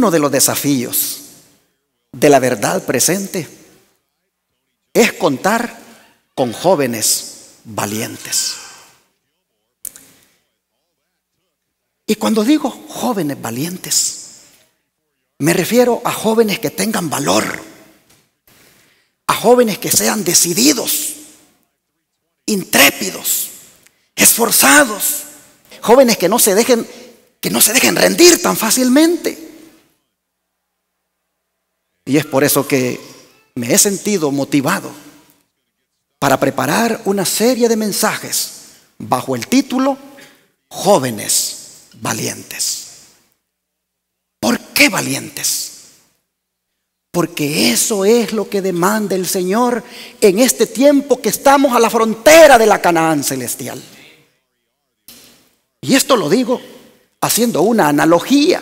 Uno de los desafíos de la verdad presente es contar con jóvenes valientes. Y cuando digo jóvenes valientes, me refiero a jóvenes que tengan valor, a jóvenes que sean decididos, intrépidos, esforzados, jóvenes que no se dejen rendir tan fácilmente. Y es por eso que me he sentido motivado para preparar una serie de mensajes bajo el título Jóvenes Valientes. ¿Por qué valientes? Porque eso es lo que demanda el Señor en este tiempo que estamos a la frontera de la Canaán celestial. Y esto lo digo haciendo una analogía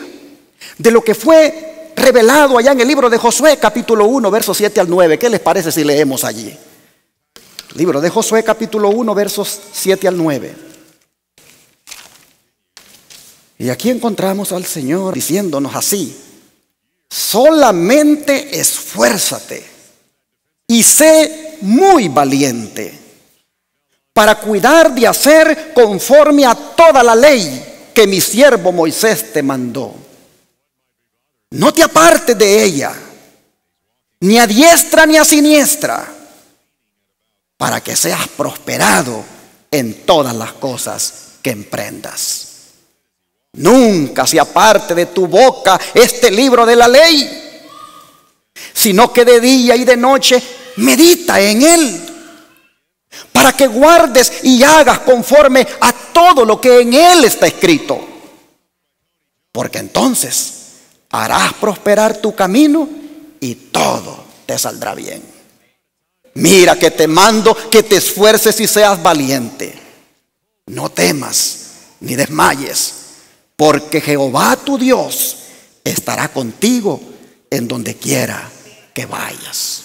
de lo que fue revelado allá en el libro de Josué, capítulo 1, versos 7 al 9. ¿Qué les parece si leemos allí? Libro de Josué, capítulo 1, versos 7 al 9. Y aquí encontramos al Señor diciéndonos así: solamente esfuérzate y sé muy valiente para cuidar de hacer conforme a toda la ley que mi siervo Moisés te mandó. No te apartes de ella, ni a diestra ni a siniestra, para que seas prosperado en todas las cosas que emprendas. Nunca se aparte de tu boca este libro de la ley, sino que de día y de noche medita en él, para que guardes y hagas conforme a todo lo que en él está escrito. Porque entonces harás prosperar tu camino y todo te saldrá bien. Mira que te mando que te esfuerces y seas valiente. No temas ni desmayes, porque Jehová tu Dios estará contigo en donde quiera que vayas.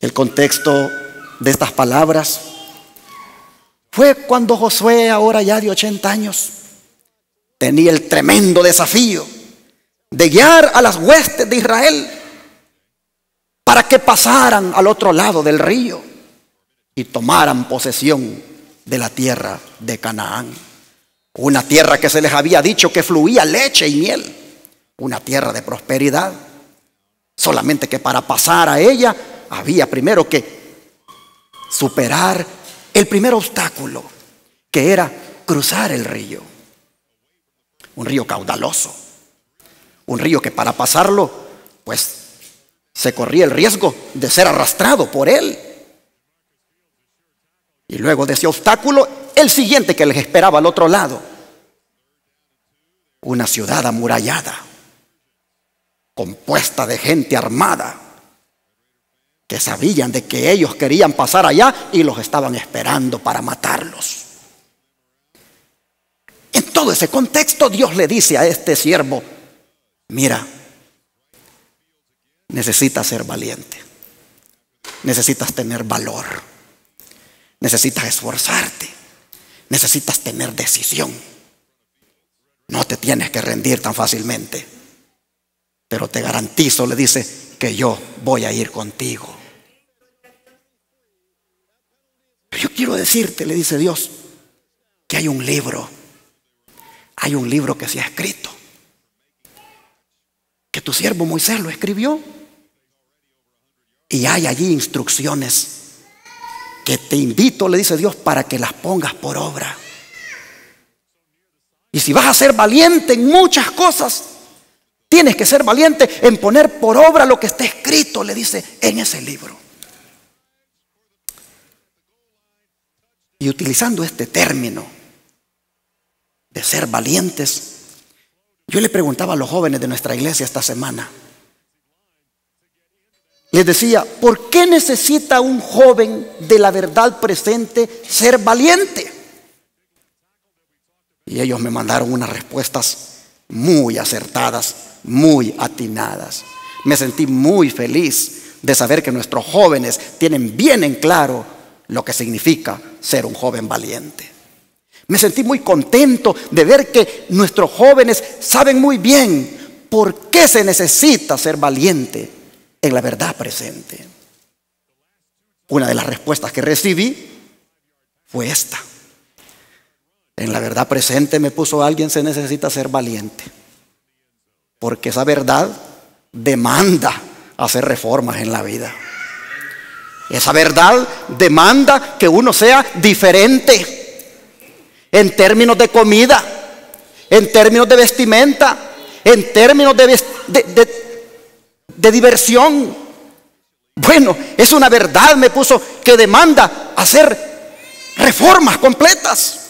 El contexto de estas palabras fue cuando Josué, ahora ya de 80 años, tenía el tremendo desafío de guiar a las huestes de Israel para que pasaran al otro lado del río y tomaran posesión de la tierra de Canaán. Una tierra que se les había dicho que fluía leche y miel, una tierra de prosperidad. Solamente que para pasar a ella había primero que superar el primer obstáculo, que era cruzar el río. Un río caudaloso, un río que para pasarlo, pues se corría el riesgo de ser arrastrado por él. Y luego de ese obstáculo, el siguiente que les esperaba al otro lado: una ciudad amurallada, compuesta de gente armada, que sabían de que ellos querían pasar allá y los estaban esperando para matarlos. En todo ese contexto, Dios le dice a este siervo: mira, necesitas ser valiente, necesitas tener valor, necesitas esforzarte, necesitas tener decisión. No te tienes que rendir tan fácilmente, pero te garantizo, le dice, que yo voy a ir contigo. Pero yo quiero decirte, le dice Dios, que hay un libro que se ha escrito, que tu siervo Moisés lo escribió, y hay allí instrucciones que te invito, le dice Dios, para que las pongas por obra. Y si vas a ser valiente en muchas cosas, tienes que ser valiente en poner por obra lo que está escrito, le dice, en ese libro. Y utilizando este término de ser valientes, yo le preguntaba a los jóvenes de nuestra iglesia esta semana, les decía: ¿por qué necesita un joven de la verdad presente ser valiente? Y ellos me mandaron unas respuestas muy acertadas, muy atinadas. Me sentí muy feliz de saber que nuestros jóvenes tienen bien en claro lo que significa ser un joven valiente. Me sentí muy contento de ver que nuestros jóvenes saben muy bien por qué se necesita ser valiente en la verdad presente. Una de las respuestas que recibí fue esta. En la verdad presente me puso alguien: se necesita ser valiente, porque esa verdad demanda hacer reformas en la vida. Esa verdad demanda que uno sea diferente en términos de comida, en términos de vestimenta, en términos de diversión. Bueno, es una verdad, me puso, que demanda hacer reformas completas.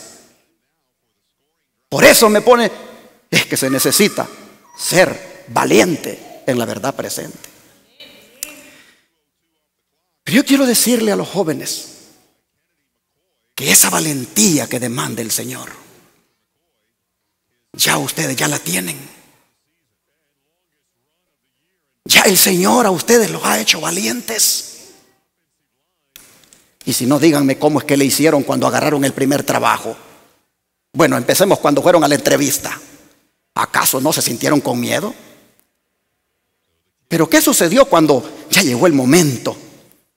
Por eso me pone, es que se necesita ser valiente en la verdad presente. Pero yo quiero decirle a los jóvenes que esa valentía que demanda el Señor, ya ustedes ya la tienen. Ya el Señor a ustedes los ha hecho valientes. Y si no, díganme cómo es que le hicieron cuando agarraron el primer trabajo. Bueno, empecemos cuando fueron a la entrevista. ¿Acaso no se sintieron con miedo? Pero ¿qué sucedió cuando ya llegó el momento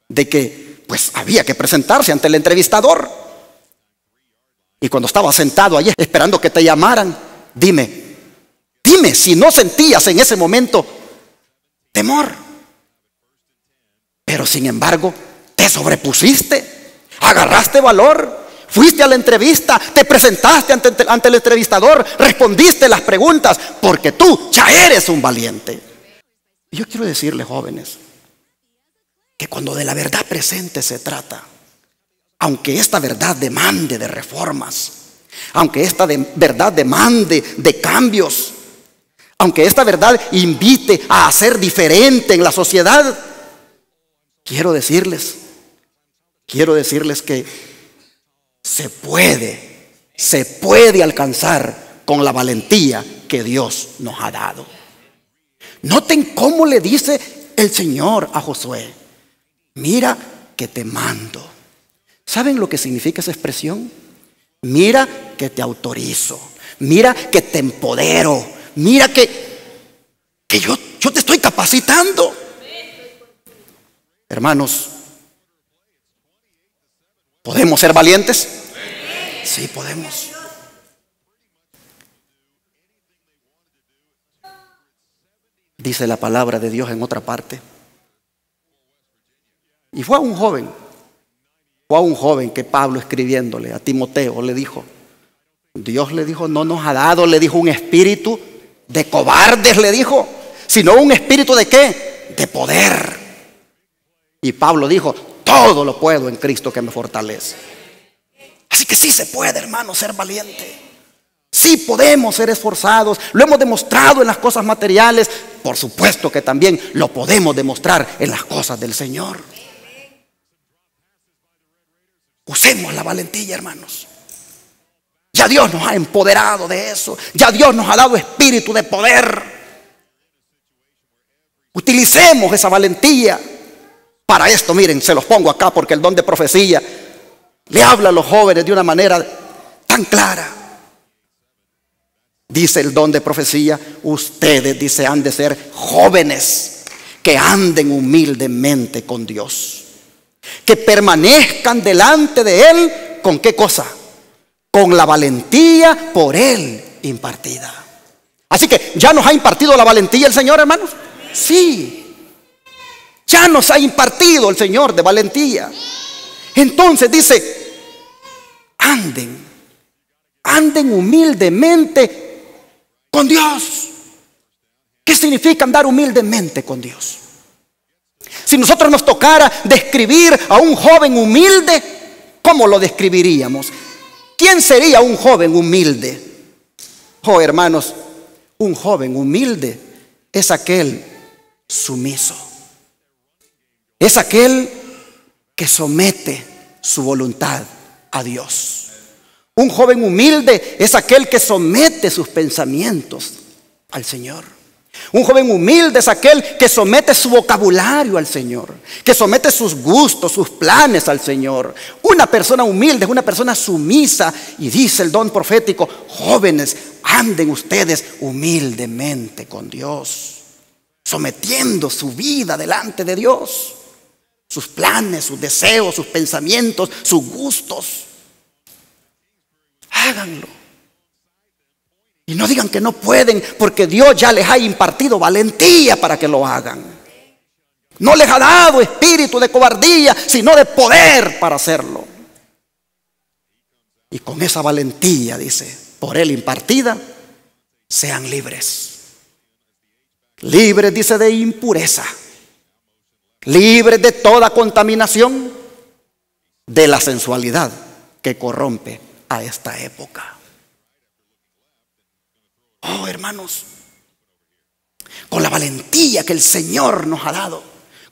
de que pues había que presentarse ante el entrevistador? Y cuando estaba sentado allí esperando que te llamaran, dime si no sentías en ese momento temor. Pero sin embargo, te sobrepusiste, agarraste valor, fuiste a la entrevista, te presentaste ante el entrevistador, respondiste las preguntas, porque tú ya eres un valiente. Y yo quiero decirles, jóvenes, que cuando de la verdad presente se trata, aunque esta verdad demande de reformas, aunque esta verdad demande de cambios, aunque esta verdad invite a ser diferente en la sociedad, quiero decirles que se puede alcanzar con la valentía que Dios nos ha dado. Noten cómo le dice el Señor a Josué: mira que te mando. ¿Saben lo que significa esa expresión? Mira que te autorizo, mira que te empodero, mira que yo te estoy capacitando. Hermanos, ¿podemos ser valientes? Sí, podemos. Dice la palabra de Dios en otra parte. Y fue a un joven que Pablo, escribiéndole a Timoteo, le dijo, Dios le dijo, no nos ha dado, le dijo, un espíritu de cobardes, le dijo, sino un espíritu ¿de qué? De poder. Y Pablo dijo, todo lo puedo en Cristo que me fortalece. Así que sí se puede, hermano, ser valiente. Sí podemos ser esforzados. Lo hemos demostrado en las cosas materiales. Por supuesto que también lo podemos demostrar en las cosas del Señor. Usemos la valentía, hermanos. Ya Dios nos ha empoderado de eso. Ya Dios nos ha dado espíritu de poder. Utilicemos esa valentía. Para esto, miren, se los pongo acá porque el don de profecía le habla a los jóvenes de una manera tan clara. Dice el don de profecía, ustedes, dice, han de ser jóvenes que anden humildemente con Dios, que permanezcan delante de Él. ¿Con qué cosa? Con la valentía por Él impartida. Así que, ¿ya nos ha impartido la valentía el Señor, hermanos? Sí. Ya nos ha impartido el Señor de valentía. Entonces dice, anden humildemente con Dios. ¿Qué significa andar humildemente con Dios? Si nosotros nos tocara describir a un joven humilde, ¿cómo lo describiríamos? ¿Quién sería un joven humilde? Oh, hermanos, un joven humilde es aquel sumiso. Es aquel que somete su voluntad a Dios. Un joven humilde es aquel que somete sus pensamientos al Señor. Un joven humilde es aquel que somete su vocabulario al Señor, que somete sus gustos, sus planes al Señor. Una persona humilde es una persona sumisa. Y dice el don profético: jóvenes, anden ustedes humildemente con Dios, sometiendo su vida delante de Dios, sus planes, sus deseos, sus pensamientos, sus gustos. Háganlo. Y no digan que no pueden, porque Dios ya les ha impartido valentía para que lo hagan. No les ha dado espíritu de cobardía, sino de poder para hacerlo. Y con esa valentía, dice, por Él impartida, sean libres. Libres, dice, de impureza. Libres de toda contaminación, de la sensualidad que corrompe a esta época. Oh, hermanos, con la valentía que el Señor nos ha dado,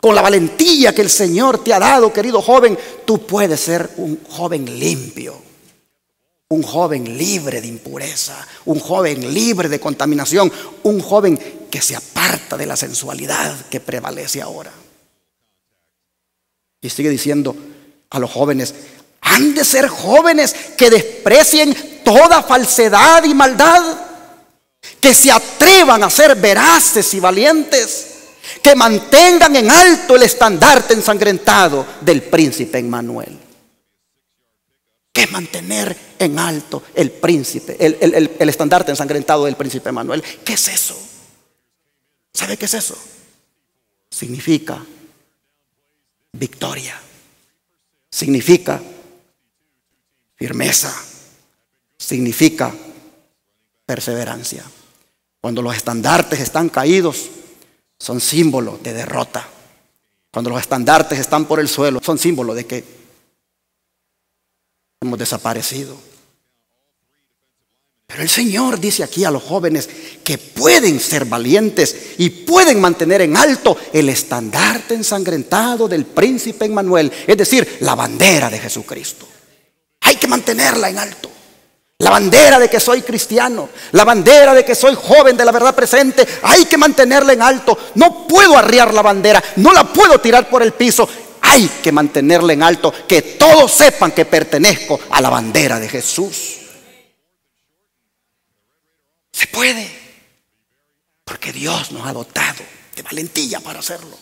con la valentía que el Señor te ha dado, querido joven, tú puedes ser un joven limpio, un joven libre de impureza, un joven libre de contaminación, un joven que se aparta de la sensualidad que prevalece ahora. Y sigue diciendo a los jóvenes: han de ser jóvenes que desprecien toda falsedad y maldad, que se atrevan a ser veraces y valientes, que mantengan en alto el estandarte ensangrentado del príncipe Emmanuel. ¿Qué es mantener en alto el príncipe, el estandarte ensangrentado del príncipe Emmanuel? ¿Qué es eso? ¿Sabe qué es eso? Significa victoria, significa firmeza, significa perseverancia. Cuando los estandartes están caídos, son símbolos de derrota. Cuando los estandartes están por el suelo, son símbolos de que hemos desaparecido. Pero el Señor dice aquí a los jóvenes que pueden ser valientes y pueden mantener en alto el estandarte ensangrentado del príncipe Emmanuel, es decir, la bandera de Jesucristo. Hay que mantenerla en alto. La bandera de que soy cristiano, la bandera de que soy joven de la verdad presente, hay que mantenerla en alto. No puedo arriar la bandera, no la puedo tirar por el piso. Hay que mantenerla en alto, que todos sepan que pertenezco a la bandera de Jesús. Se puede, porque Dios nos ha dotado de valentía para hacerlo.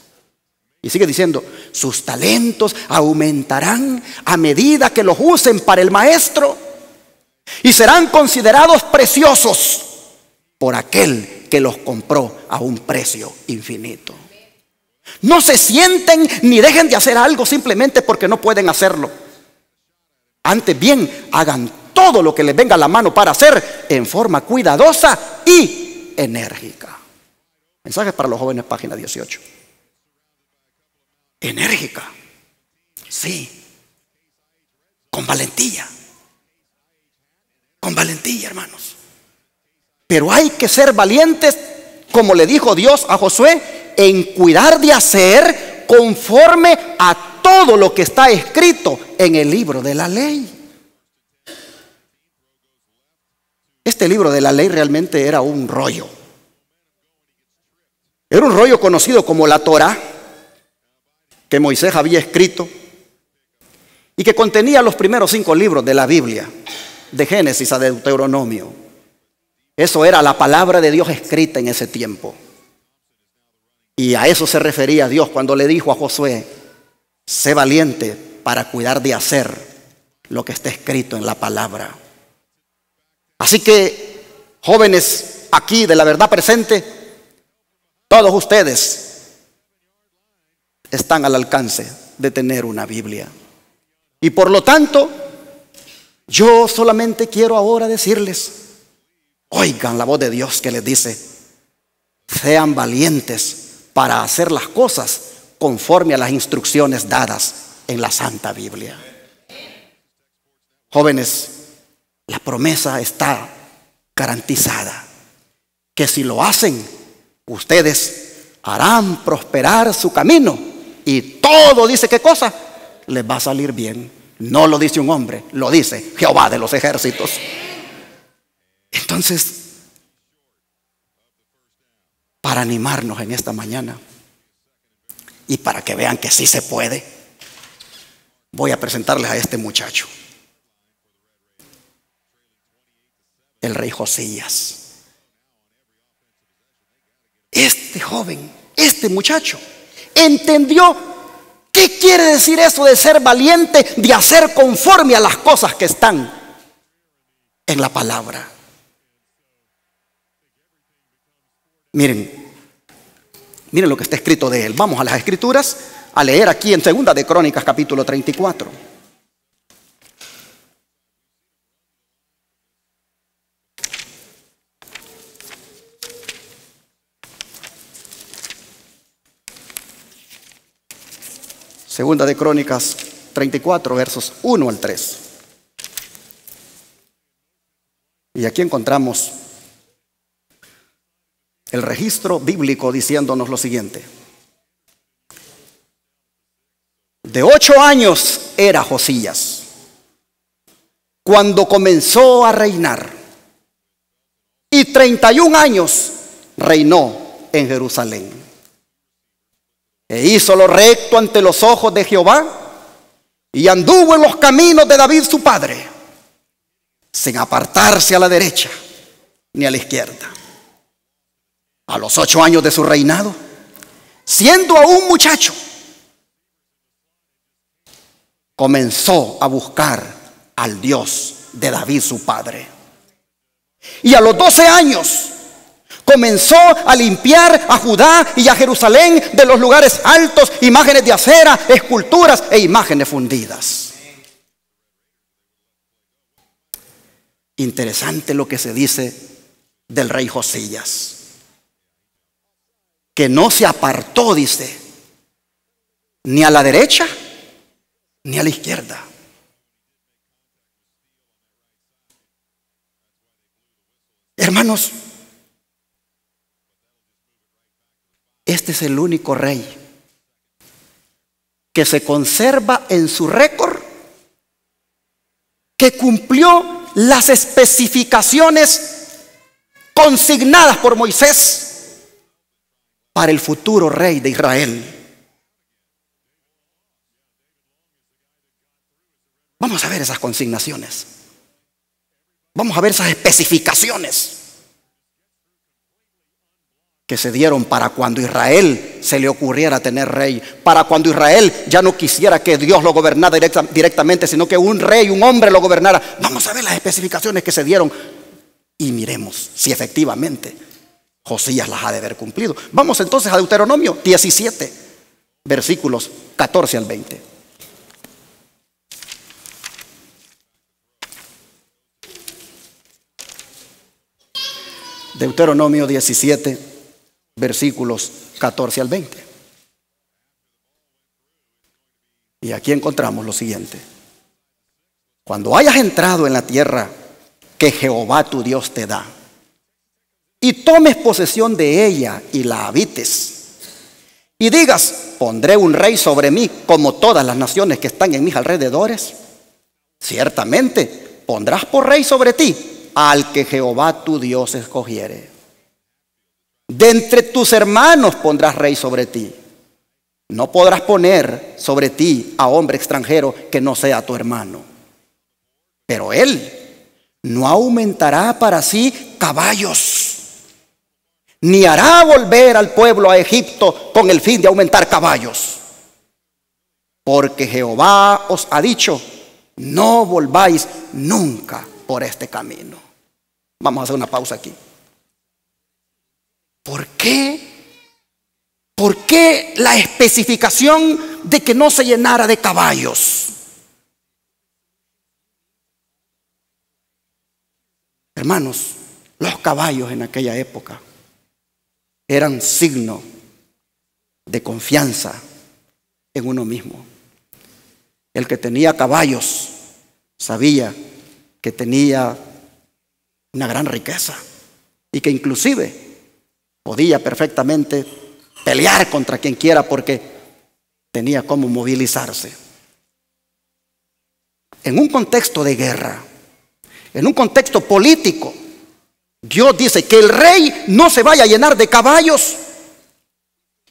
Y sigue diciendo: sus talentos aumentarán a medida que los usen para el maestro, y serán considerados preciosos por aquel que los compró a un precio infinito. No se sienten ni dejen de hacer algo simplemente porque no pueden hacerlo. Antes bien, hagan todo lo que les venga a la mano para hacer en forma cuidadosa y enérgica. Mensajes para los jóvenes, página 18. Enérgica, sí, con valentía. Con valentía, hermanos. Pero hay que ser valientes, como le dijo Dios a Josué, en cuidar de hacer conforme a todo lo que está escrito en el libro de la ley. Este libro de la ley realmente era un rollo. Era un rollo conocido como la Torá, que Moisés había escrito y que contenía los primeros 5 libros de la Biblia, de Génesis a Deuteronomio. Eso era la palabra de Dios escrita en ese tiempo. Y a eso se refería Dios cuando le dijo a Josué: sé valiente para cuidar de hacer lo que está escrito en la palabra. Así que, jóvenes aquí de la verdad presente, todos ustedes están al alcance de tener una Biblia. Y por lo tanto, yo solamente quiero ahora decirles: oigan la voz de Dios que les dice: sean valientes para hacer las cosas conforme a las instrucciones dadas en la Santa Biblia. Jóvenes, la promesa está garantizada, que si lo hacen, ustedes harán prosperar su camino y todo, dice, ¿qué cosa? Les va a salir bien. No lo dice un hombre, lo dice Jehová de los ejércitos. Entonces, para animarnos en esta mañana y para que vean que sí se puede, voy a presentarles a este muchacho, el rey Josías. Este joven, este muchacho, entendió qué quiere decir eso de ser valiente, de hacer conforme a las cosas que están en la palabra. Miren lo que está escrito de él. Vamos a las escrituras a leer aquí en Segunda de Crónicas capítulo 34. Segunda de Crónicas 34, versos 1 al 3. Y aquí encontramos el registro bíblico diciéndonos lo siguiente. De 8 años era Josías cuando comenzó a reinar, y 31 años reinó en Jerusalén. E hizo lo recto ante los ojos de Jehová, y anduvo en los caminos de David su padre, sin apartarse a la derecha ni a la izquierda. A los 8 años de su reinado, siendo aún muchacho, comenzó a buscar al Dios de David su padre. Y a los 12 años comenzó a limpiar a Judá y a Jerusalén de los lugares altos, imágenes de acera, esculturas e imágenes fundidas. Interesante lo que se dice del rey Josías, que no se apartó, dice, ni a la derecha ni a la izquierda. Hermanos, este es el único rey que se conserva en su récord que cumplió las especificaciones consignadas por Moisés para el futuro rey de Israel. Vamos a ver esas consignaciones. Vamos a ver esas especificaciones que se dieron para cuando Israel se le ocurriera tener rey, para cuando Israel ya no quisiera que Dios lo gobernara directamente, sino que un rey, un hombre lo gobernara. Vamos a ver las especificaciones que se dieron y miremos si efectivamente Josías las ha de haber cumplido. Vamos entonces a Deuteronomio 17, versículos 14 al 20. Deuteronomio 17, versículos 14 al 20. Y aquí encontramos lo siguiente. Cuando hayas entrado en la tierra que Jehová tu Dios te da, y tomes posesión de ella y la habites, y digas, pondré un rey sobre mí como todas las naciones que están en mis alrededores, ciertamente pondrás por rey sobre ti al que Jehová tu Dios escogiere. De entre tus hermanos pondrás rey sobre ti. No podrás poner sobre ti a hombre extranjero que no sea tu hermano. Pero él no aumentará para sí caballos, ni hará volver al pueblo a Egipto con el fin de aumentar caballos. Porque Jehová os ha dicho, no volváis nunca por este camino. Vamos a hacer una pausa aquí. ¿Por qué? ¿Por qué la especificación de que no se llenara de caballos? Hermanos, los caballos en aquella época eran signo de confianza en uno mismo. El que tenía caballos sabía que tenía una gran riqueza y que inclusive podía perfectamente pelear contra quien quiera porque tenía cómo movilizarse. En un contexto de guerra, en un contexto político, Dios dice que el rey no se vaya a llenar de caballos,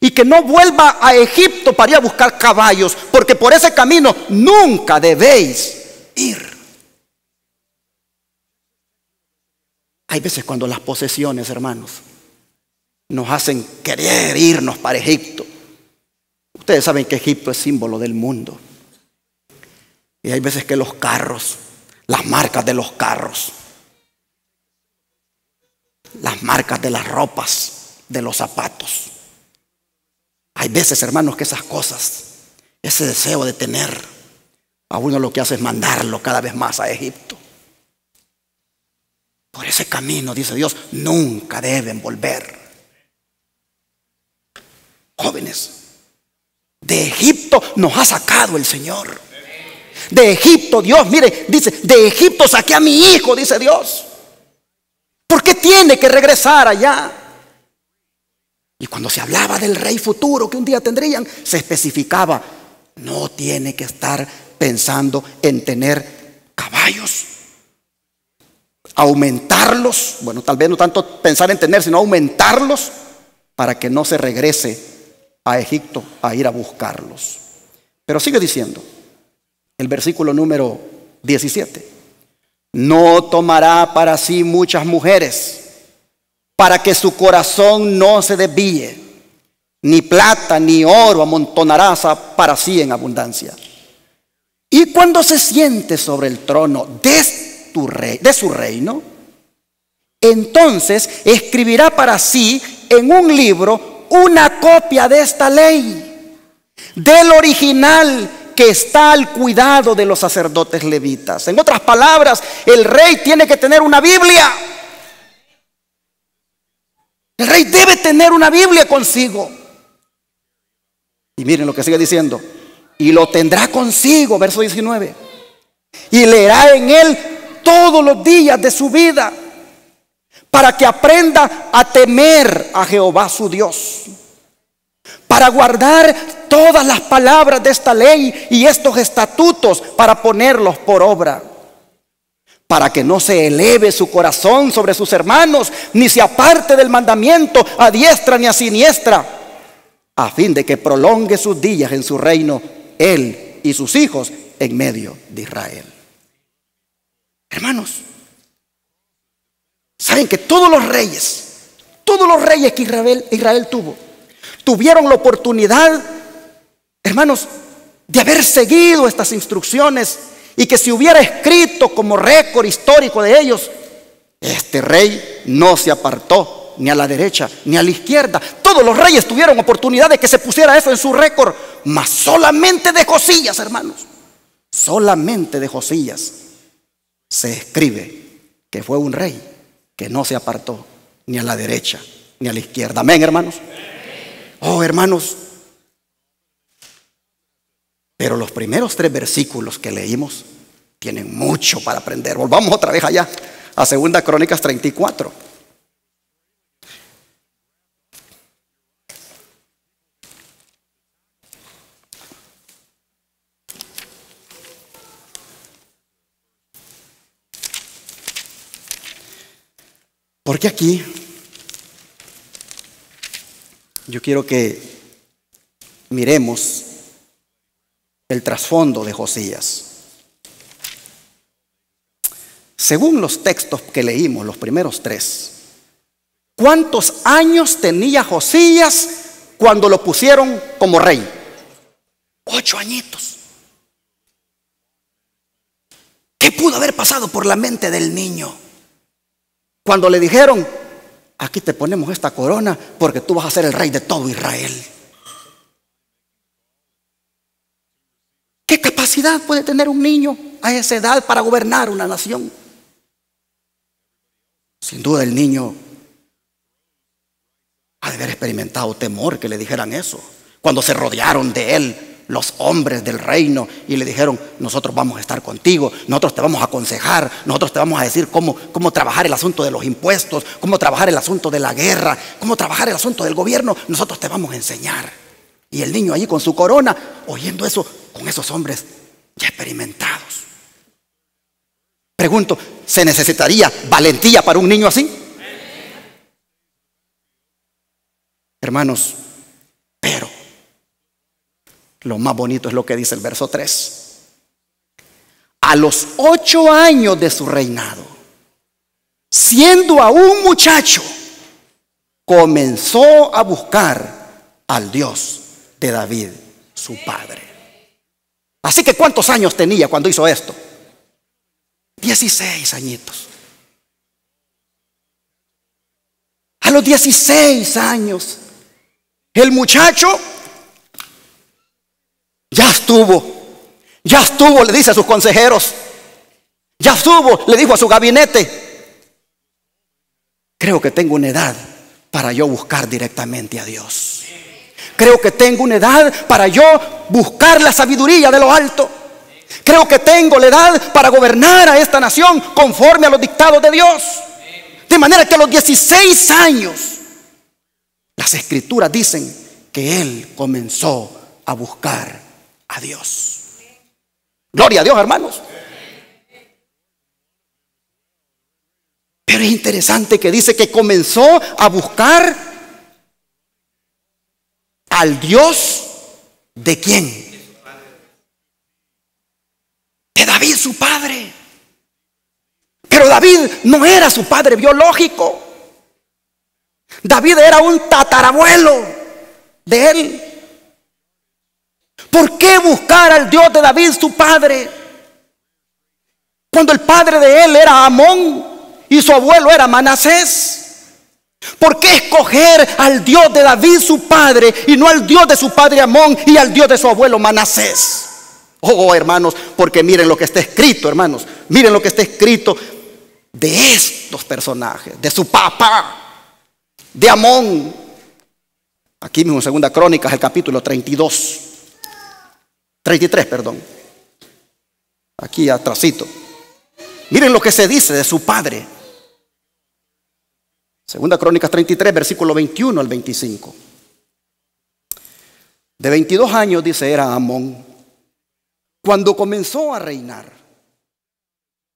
y que no vuelva a Egipto para ir a buscar caballos, porque por ese camino nunca debéis ir. Hay veces cuando las posesiones, hermanos, nos hacen querer irnos para Egipto. Ustedes saben que Egipto es símbolo del mundo. Y hay veces que los carros, las marcas de los carros, las marcas de las ropas, de los zapatos. Hay veces, hermanos, que esas cosas, ese deseo de tener, a uno lo que hace es mandarlo cada vez más a Egipto. Por ese camino, dice Dios, nunca deben volver. Jóvenes, de Egipto nos ha sacado el Señor. De Egipto, Dios, mire, dice, de Egipto saqué a mi hijo, dice Dios. ¿Por qué tiene que regresar allá? Y cuando se hablaba del rey futuro que un día tendrían, se especificaba, no tiene que estar pensando en tener caballos, aumentarlos, bueno, tal vez no tanto pensar en tener, sino aumentarlos para que no se regrese a Egipto a ir a buscarlos. Pero sigue diciendo el versículo número 17: no tomará para sí muchas mujeres, para que su corazón no se desvíe, ni plata ni oro amontonará para sí en abundancia. Y cuando se siente sobre el trono de su reino, entonces escribirá para sí en un libro una copia de esta ley, del original que está al cuidado de los sacerdotes levitas. En otras palabras, el rey tiene que tener una Biblia. El rey debe tener una Biblia consigo. Y miren lo que sigue diciendo: y lo tendrá consigo, verso 19, y leerá en él todos los días de su vida, para que aprenda a temer a Jehová su Dios, para guardar todas las palabras de esta ley y estos estatutos, para ponerlos por obra, para que no se eleve su corazón sobre sus hermanos, ni se aparte del mandamiento a diestra ni a siniestra, a fin de que prolongue sus días en su reino, él y sus hijos en medio de Israel. Hermanos, saben que todos los reyes que Israel tuvieron la oportunidad, hermanos, de haber seguido estas instrucciones, y que si hubiera escrito como récord histórico de ellos, este rey no se apartó ni a la derecha ni a la izquierda. Todos los reyes tuvieron oportunidad de que se pusiera eso en su récord, mas solamente de Josías, hermanos, solamente de Josías se escribe que fue un rey que no se apartó ni a la derecha ni a la izquierda. Amén, hermanos. Oh, hermanos, pero los primeros 3 versículos que leímos tienen mucho para aprender. Volvamos otra vez allá a 2 Crónicas 34. Porque aquí yo quiero que miremos el trasfondo de Josías. Según los textos que leímos, los primeros 3, ¿cuántos años tenía Josías cuando lo pusieron como rey? 8 añitos. ¿Qué pudo haber pasado por la mente del niño cuando le dijeron: aquí te ponemos esta corona porque tú vas a ser el rey de todo Israel? ¿Qué capacidad puede tener un niño a esa edad para gobernar una nación? Sin duda el niño ha de haber experimentado temor que le dijeran eso. Cuando se rodearon de él los hombres del reino y le dijeron: nosotros vamos a estar contigo, nosotros te vamos a aconsejar, nosotros te vamos a decir cómo trabajar el asunto de los impuestos, cómo trabajar el asunto de la guerra, cómo trabajar el asunto del gobierno, nosotros te vamos a enseñar. Y el niño allí con su corona, oyendo eso, con esos hombres ya experimentados. Pregunto, ¿se necesitaría valentía para un niño así? Hermanos, Lo más bonito es lo que dice el verso 3. A los 8 años de su reinado, siendo aún muchacho, comenzó a buscar al Dios de David, su padre. Así que ¿cuántos años tenía cuando hizo esto? 16 añitos. A los 16 años, el muchacho ya estuvo, le dice a sus consejeros, ya estuvo, le dijo a su gabinete, creo que tengo una edad para yo buscar directamente a Dios. Creo que tengo una edad para yo buscar la sabiduría de lo alto. Creo que tengo la edad para gobernar a esta nación conforme a los dictados de Dios. De manera que a los 16 años, las escrituras dicen que él comenzó a buscar a Dios. Gloria a Dios, hermanos. Pero es interesante que dice que comenzó a buscar al Dios ¿de quién? De David, su padre. Pero David no era su padre biológico. David era un tatarabuelo de él. ¿Por qué buscar al Dios de David, su padre, cuando el padre de él era Amón y su abuelo era Manasés? ¿Por qué escoger al Dios de David, su padre, y no al Dios de su padre Amón y al Dios de su abuelo Manasés? Oh, hermanos, porque miren lo que está escrito, hermanos. Miren lo que está escrito de estos personajes, de su papá, de Amón. Aquí mismo en 2 Crónicas, el capítulo 33, perdón. Aquí atrásito. Miren lo que se dice de su padre. 2 Crónicas 33, versículo 21 al 25. De 22 años, dice, era Amón cuando comenzó a reinar,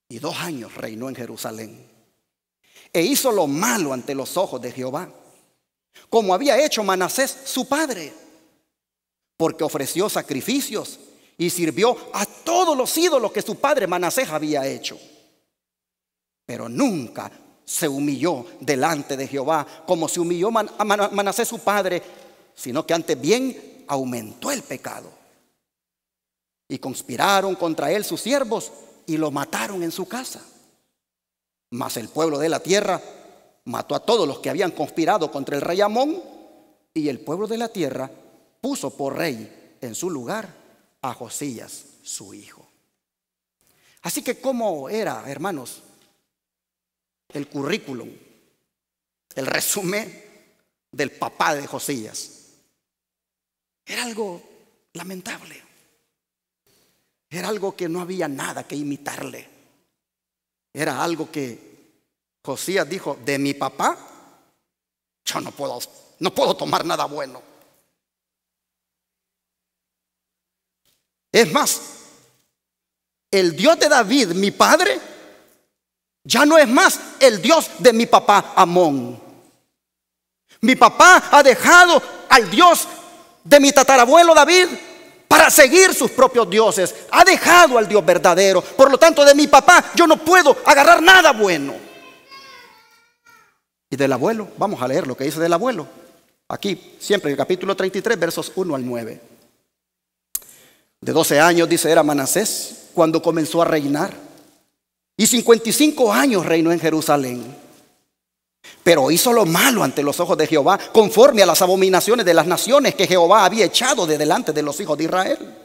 y 2 años reinó en Jerusalén, e hizo lo malo ante los ojos de Jehová, como había hecho Manasés su padre, porque ofreció sacrificios y sirvió a todos los ídolos que su padre Manasés había hecho. Pero nunca se humilló delante de Jehová como se humilló a Manasés su padre, sino que antes bien aumentó el pecado. Y conspiraron contra él sus siervos y lo mataron en su casa. Mas el pueblo de la tierra mató a todos los que habían conspirado contra el rey Amón, y el pueblo de la tierra puso por rey en su lugar a Josías, su hijo. Así que ¿cómo era, hermanos, el currículum, el resumen del papá de Josías? Era algo lamentable. Era algo que no había nada que imitarle. Era algo que Josías dijo: de mi papá yo no puedo tomar nada bueno. Es más, el Dios de David, mi padre, ya no es más el Dios de mi papá Amón. Mi papá ha dejado al Dios de mi tatarabuelo David para seguir sus propios dioses. Ha dejado al Dios verdadero. Por lo tanto, de mi papá yo no puedo agarrar nada bueno. Y del abuelo, vamos a leer lo que dice del abuelo. Aquí, siempre en el capítulo 33, versos 1 al 9. De 12 años, dice, era Manasés cuando comenzó a reinar, y 55 años reinó en Jerusalén. Pero hizo lo malo ante los ojos de Jehová, conforme a las abominaciones de las naciones que Jehová había echado de delante de los hijos de Israel.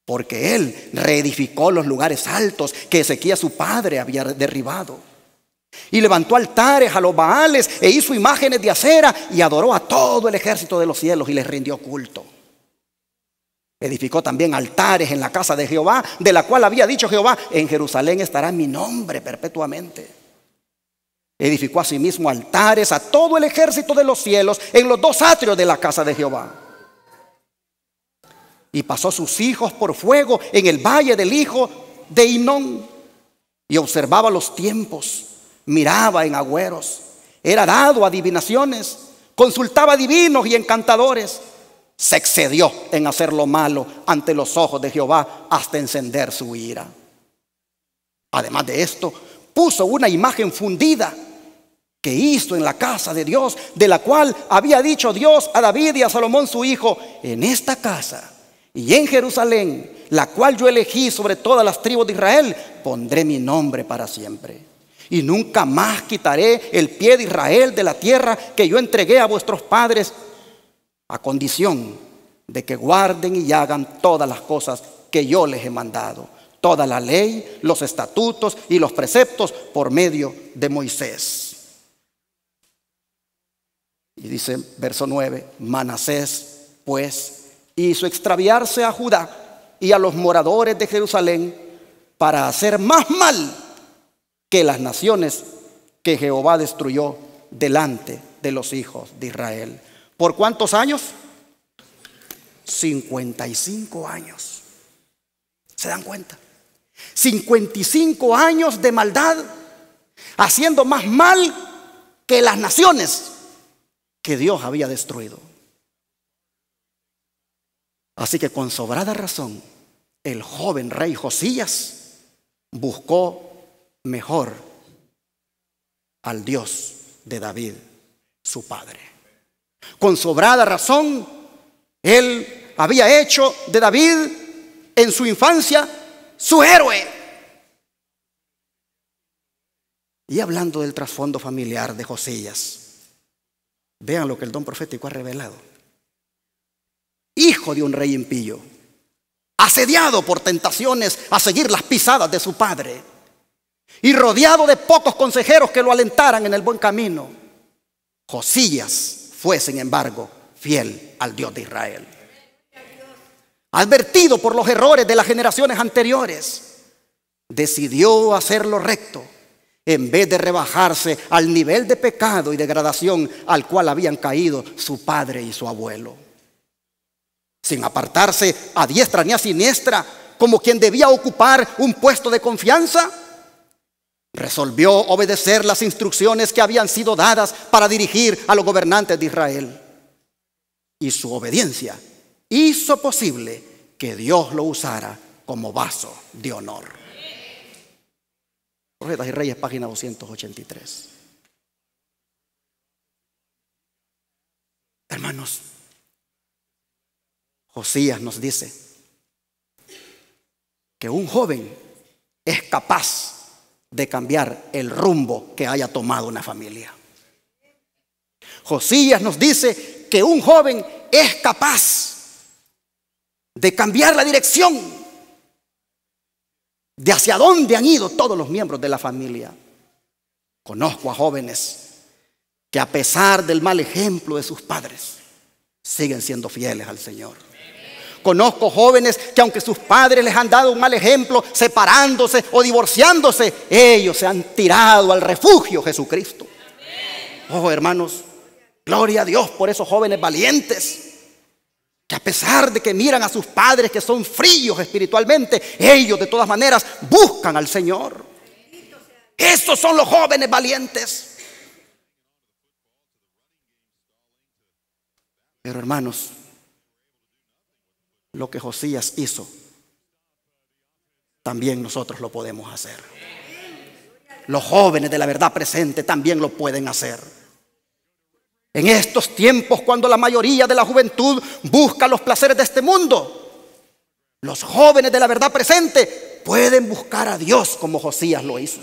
Porque él reedificó los lugares altos que Ezequías su padre había derribado, y levantó altares a los Baales, e hizo imágenes de acera, y adoró a todo el ejército de los cielos, y les rindió culto. Edificó también altares en la casa de Jehová, de la cual había dicho Jehová: en Jerusalén estará mi nombre perpetuamente. Edificó asimismo altares a todo el ejército de los cielos en los 2 atrios de la casa de Jehová. Y pasó sus hijos por fuego en el valle del hijo de Hinón, y observaba los tiempos, miraba en agüeros, era dado a adivinaciones, consultaba divinos y encantadores, se excedió en hacer lo malo ante los ojos de Jehová hasta encender su ira. Además de esto, puso una imagen fundida que hizo en la casa de Dios, de la cual había dicho Dios a David y a Salomón su hijo: en esta casa y en Jerusalén, la cual yo elegí sobre todas las tribus de Israel, pondré mi nombre para siempre. Y nunca más quitaré el pie de Israel de la tierra que yo entregué a vuestros padres, a condición de que guarden y hagan todas las cosas que yo les he mandado, toda la ley, los estatutos y los preceptos por medio de Moisés. Y dice verso 9: Manasés pues hizo extraviarse a Judá y a los moradores de Jerusalén para hacer más mal que las naciones que Jehová destruyó delante de los hijos de Israel. ¿Por cuántos años? 55 años. ¿Se dan cuenta? 55 años de maldad, haciendo más mal que las naciones que Dios había destruido. Así que con sobrada razón, el joven rey Josías buscó mejor al Dios de David, su padre. Con sobrada razón, él había hecho de David en su infancia su héroe. Y hablando del trasfondo familiar de Josías, vean lo que el don profético ha revelado. Hijo de un rey impío, asediado por tentaciones a seguir las pisadas de su padre, y rodeado de pocos consejeros que lo alentaran en el buen camino, Josías fue, sin embargo, fiel al Dios de Israel. Advertido por los errores de las generaciones anteriores, decidió hacer lo recto en vez de rebajarse al nivel de pecado y degradación al cual habían caído su padre y su abuelo. Sin apartarse a diestra ni a siniestra como quien debía ocupar un puesto de confianza, resolvió obedecer las instrucciones que habían sido dadas para dirigir a los gobernantes de Israel. Y su obediencia hizo posible que Dios lo usara como vaso de honor. Profetas y Reyes, página 283. Hermanos, Josías nos dice que un joven es capaz de cambiar el rumbo que haya tomado una familia. Josías nos dice que un joven es capaz de cambiar la dirección de hacia dónde han ido todos los miembros de la familia. Conozco a jóvenes que, a pesar del mal ejemplo de sus padres, siguen siendo fieles al Señor. Conozco jóvenes que, aunque sus padres les han dado un mal ejemplo, separándose o divorciándose, ellos se han tirado al refugio Jesucristo. Oh, hermanos, gloria a Dios por esos jóvenes valientes que, a pesar de que miran a sus padres que son fríos espiritualmente, ellos de todas maneras buscan al Señor. Esos son los jóvenes valientes. Pero, hermanos, lo que Josías hizo, también nosotros lo podemos hacer. Los jóvenes de la verdad presente también lo pueden hacer. En estos tiempos, cuando la mayoría de la juventud busca los placeres de este mundo, los jóvenes de la verdad presente pueden buscar a Dios como Josías lo hizo.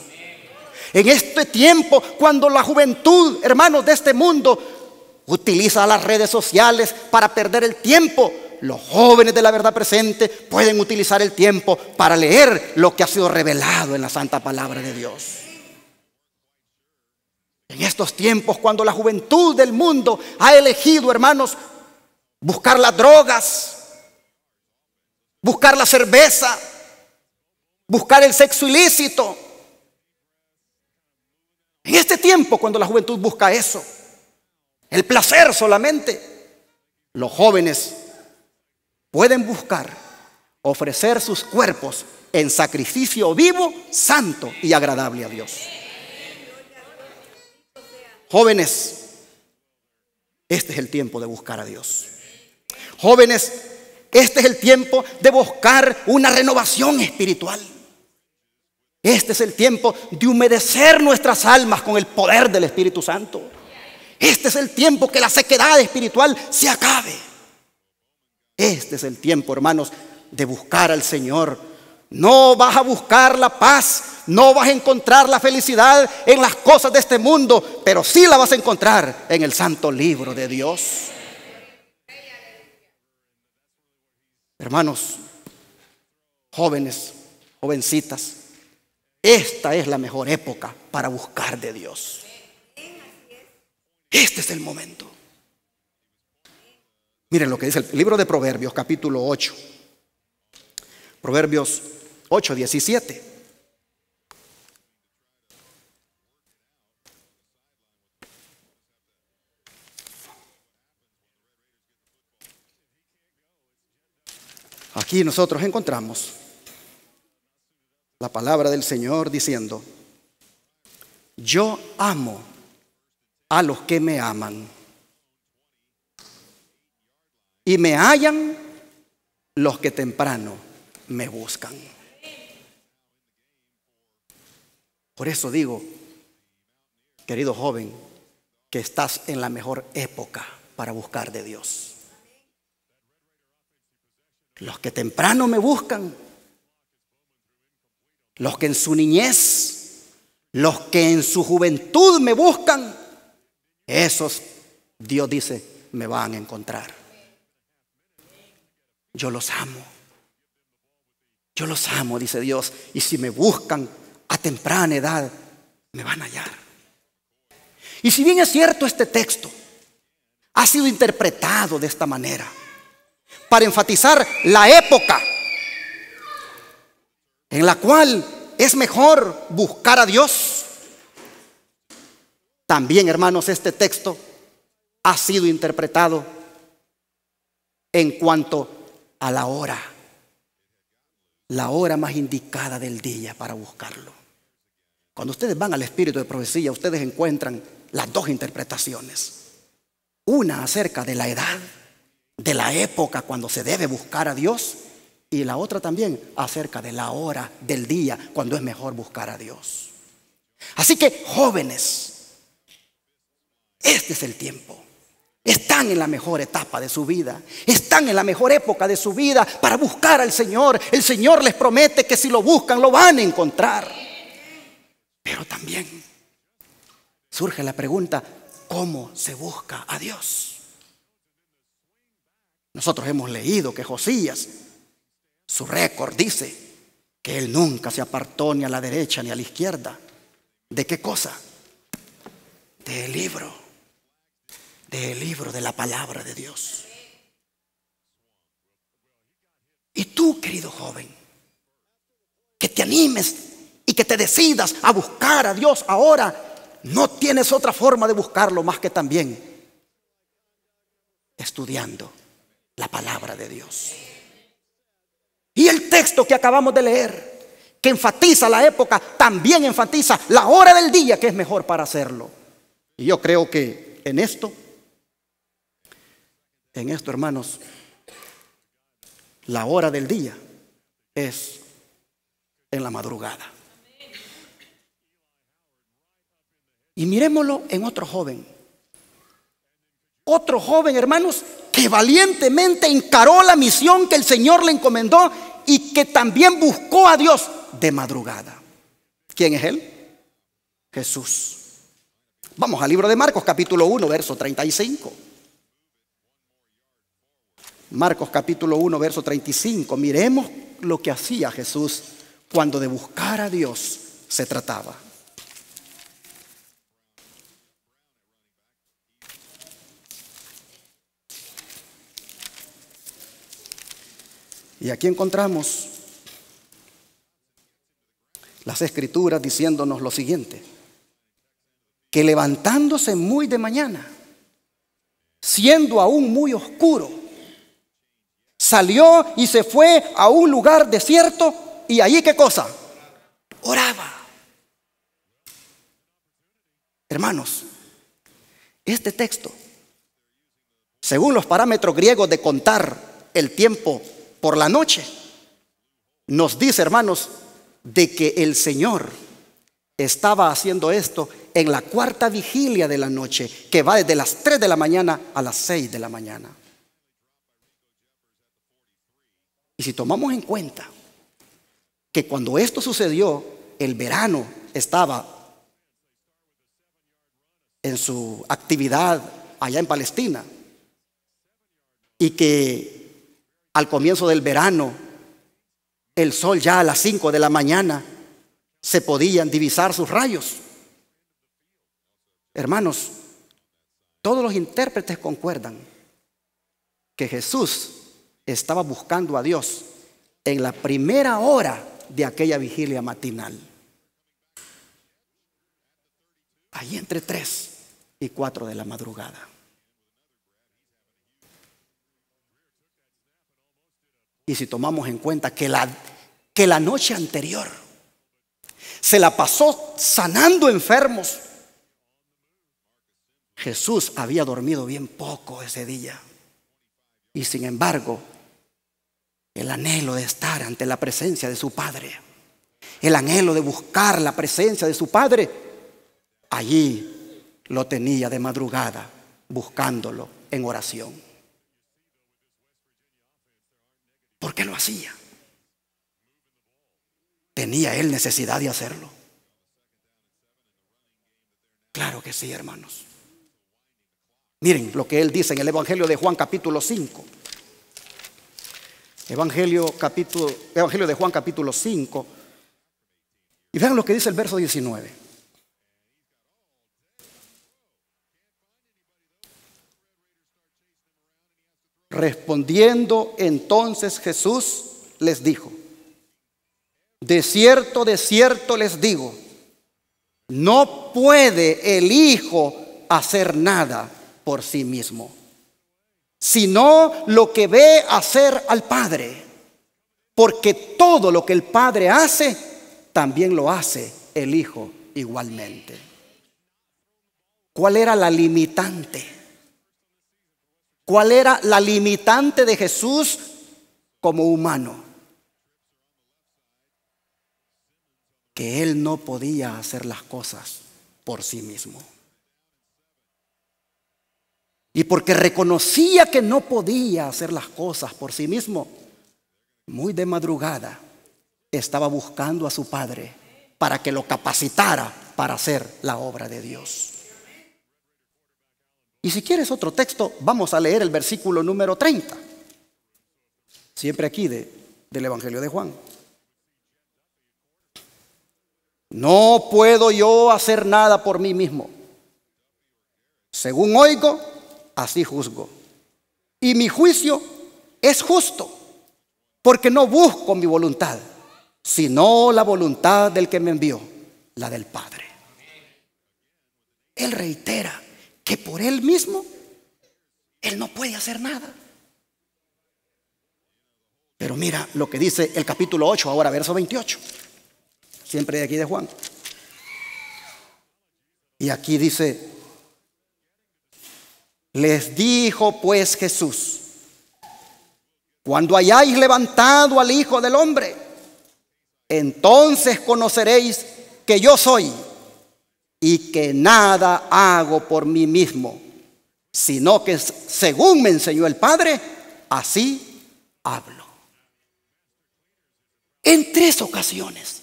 En este tiempo, cuando la juventud, hermanos, de este mundo utiliza las redes sociales para perder el tiempo, los jóvenes de la verdad presente pueden utilizar el tiempo para leer lo que ha sido revelado en la santa palabra de Dios. En estos tiempos, cuando la juventud del mundo ha elegido, hermanos, buscar las drogas, buscar la cerveza, buscar el sexo ilícito. En este tiempo, cuando la juventud busca eso, el placer solamente, los jóvenes pueden buscar ofrecer sus cuerpos en sacrificio vivo, santo y agradable a Dios. Jóvenes, este es el tiempo de buscar a Dios. Jóvenes, este es el tiempo de buscar una renovación espiritual. Este es el tiempo de humedecer nuestras almas con el poder del Espíritu Santo. Este es el tiempo que la sequedad espiritual se acabe. Este es el tiempo, hermanos, de buscar al Señor. No vas a buscar la paz, no vas a encontrar la felicidad en las cosas de este mundo, pero sí la vas a encontrar en el santo libro de Dios. Hermanos, jóvenes, jovencitas, esta es la mejor época para buscar de Dios. Este es el momento. Miren lo que dice el libro de Proverbios, capítulo 8. Proverbios 8:17. Aquí nosotros encontramos la palabra del Señor diciendo: yo amo a los que me aman, y me hallan los que temprano me buscan. Por eso digo, querido joven, que estás en la mejor época para buscar de Dios. Los que temprano me buscan, los que en su niñez, los que en su juventud me buscan, esos, Dios dice, me van a encontrar. Yo los amo. Yo los amo, dice Dios, y si me buscan a temprana edad, me van a hallar. Y si bien es cierto, este texto ha sido interpretado de esta manera para enfatizar la época en la cual es mejor buscar a Dios, también, hermanos, este texto ha sido interpretado en cuanto a la hora más indicada del día para buscarlo. Cuando ustedes van al espíritu de profecía, ustedes encuentran las dos interpretaciones. Una acerca de la edad, de la época cuando se debe buscar a Dios, y la otra también acerca de la hora del día cuando es mejor buscar a Dios. Así que, jóvenes, este es el tiempo. Están en la mejor etapa de su vida. Están en la mejor época de su vida para buscar al Señor. El Señor les promete que si lo buscan, lo van a encontrar. Pero también surge la pregunta: ¿cómo se busca a Dios? Nosotros hemos leído que Josías, su récord dice que él nunca se apartó ni a la derecha ni a la izquierda. ¿De qué cosa? Del libro de la palabra de Dios. Y tú, querido joven, que te animes y que te decidas a buscar a Dios ahora, no tienes otra forma de buscarlo más que también estudiando la palabra de Dios. Y el texto que acabamos de leer, que enfatiza la época, también enfatiza la hora del día que es mejor para hacerlo. Y yo creo que en esto, hermanos, la hora del día es en la madrugada. Y miremoslo en otro joven. Otro joven, hermanos, que valientemente encaró la misión que el Señor le encomendó y que también buscó a Dios de madrugada. ¿Quién es él? Jesús. Vamos al libro de Marcos, capítulo 1, verso 35. Marcos capítulo 1, verso 35. Miremos lo que hacía Jesús cuando de buscar a Dios se trataba. Y aquí encontramos las Escrituras diciéndonos lo siguiente: que levantándose muy de mañana, siendo aún muy oscuro, salió y se fue a un lugar desierto, y allí, ¿qué cosa? Oraba. Hermanos, este texto según los parámetros griegos de contar el tiempo por la noche, nos dice, hermanos, de que el Señor estaba haciendo esto en la cuarta vigilia de la noche, que va desde las 3 de la mañana a las 6 de la mañana. Y si tomamos en cuenta que cuando esto sucedió, el verano estaba en su actividad allá en Palestina, y que al comienzo del verano el sol ya a las 5 de la mañana se podían divisar sus rayos. Hermanos, todos los intérpretes concuerdan que Jesús estaba buscando a Dios en la primera hora de aquella vigilia matinal, ahí entre 3 y 4 de la madrugada. Y si tomamos en cuenta que la noche anterior se la pasó sanando enfermos, Jesús había dormido bien poco ese día. Y sin embargo, el anhelo de estar ante la presencia de su Padre, el anhelo de buscar la presencia de su Padre, allí lo tenía de madrugada, buscándolo en oración. ¿Por qué lo hacía? ¿Tenía él necesidad de hacerlo? Claro que sí, hermanos. Miren lo que él dice en el Evangelio de Juan capítulo 5. Evangelio de Juan capítulo 5. Y vean lo que dice el verso 19. Respondiendo entonces Jesús les dijo: de cierto les digo, no puede el Hijo hacer nada por sí mismo, sino lo que ve hacer al Padre, porque todo lo que el Padre hace, también lo hace el Hijo igualmente. ¿Cuál era la limitante? ¿Cuál era la limitante de Jesús como humano? Que él no podía hacer las cosas por sí mismo. Y porque reconocía que no podía hacer las cosas por sí mismo, muy de madrugada estaba buscando a su Padre para que lo capacitara para hacer la obra de Dios. Y si quieres otro texto, vamos a leer el versículo número 30. Siempre aquí del Evangelio de Juan. No puedo yo hacer nada por mí mismo. Según oigo, así juzgo. Y mi juicio es justo, porque no busco mi voluntad, sino la voluntad del que me envió, la del Padre. Él reitera que por él mismo, él no puede hacer nada. Pero mira lo que dice el capítulo 8, ahora verso 28. Siempre de aquí de Juan. Y aquí dice: les dijo pues Jesús: cuando hayáis levantado al Hijo del Hombre, entonces conoceréis que yo soy, y que nada hago por mí mismo, sino que según me enseñó el Padre, así hablo. En 3 ocasiones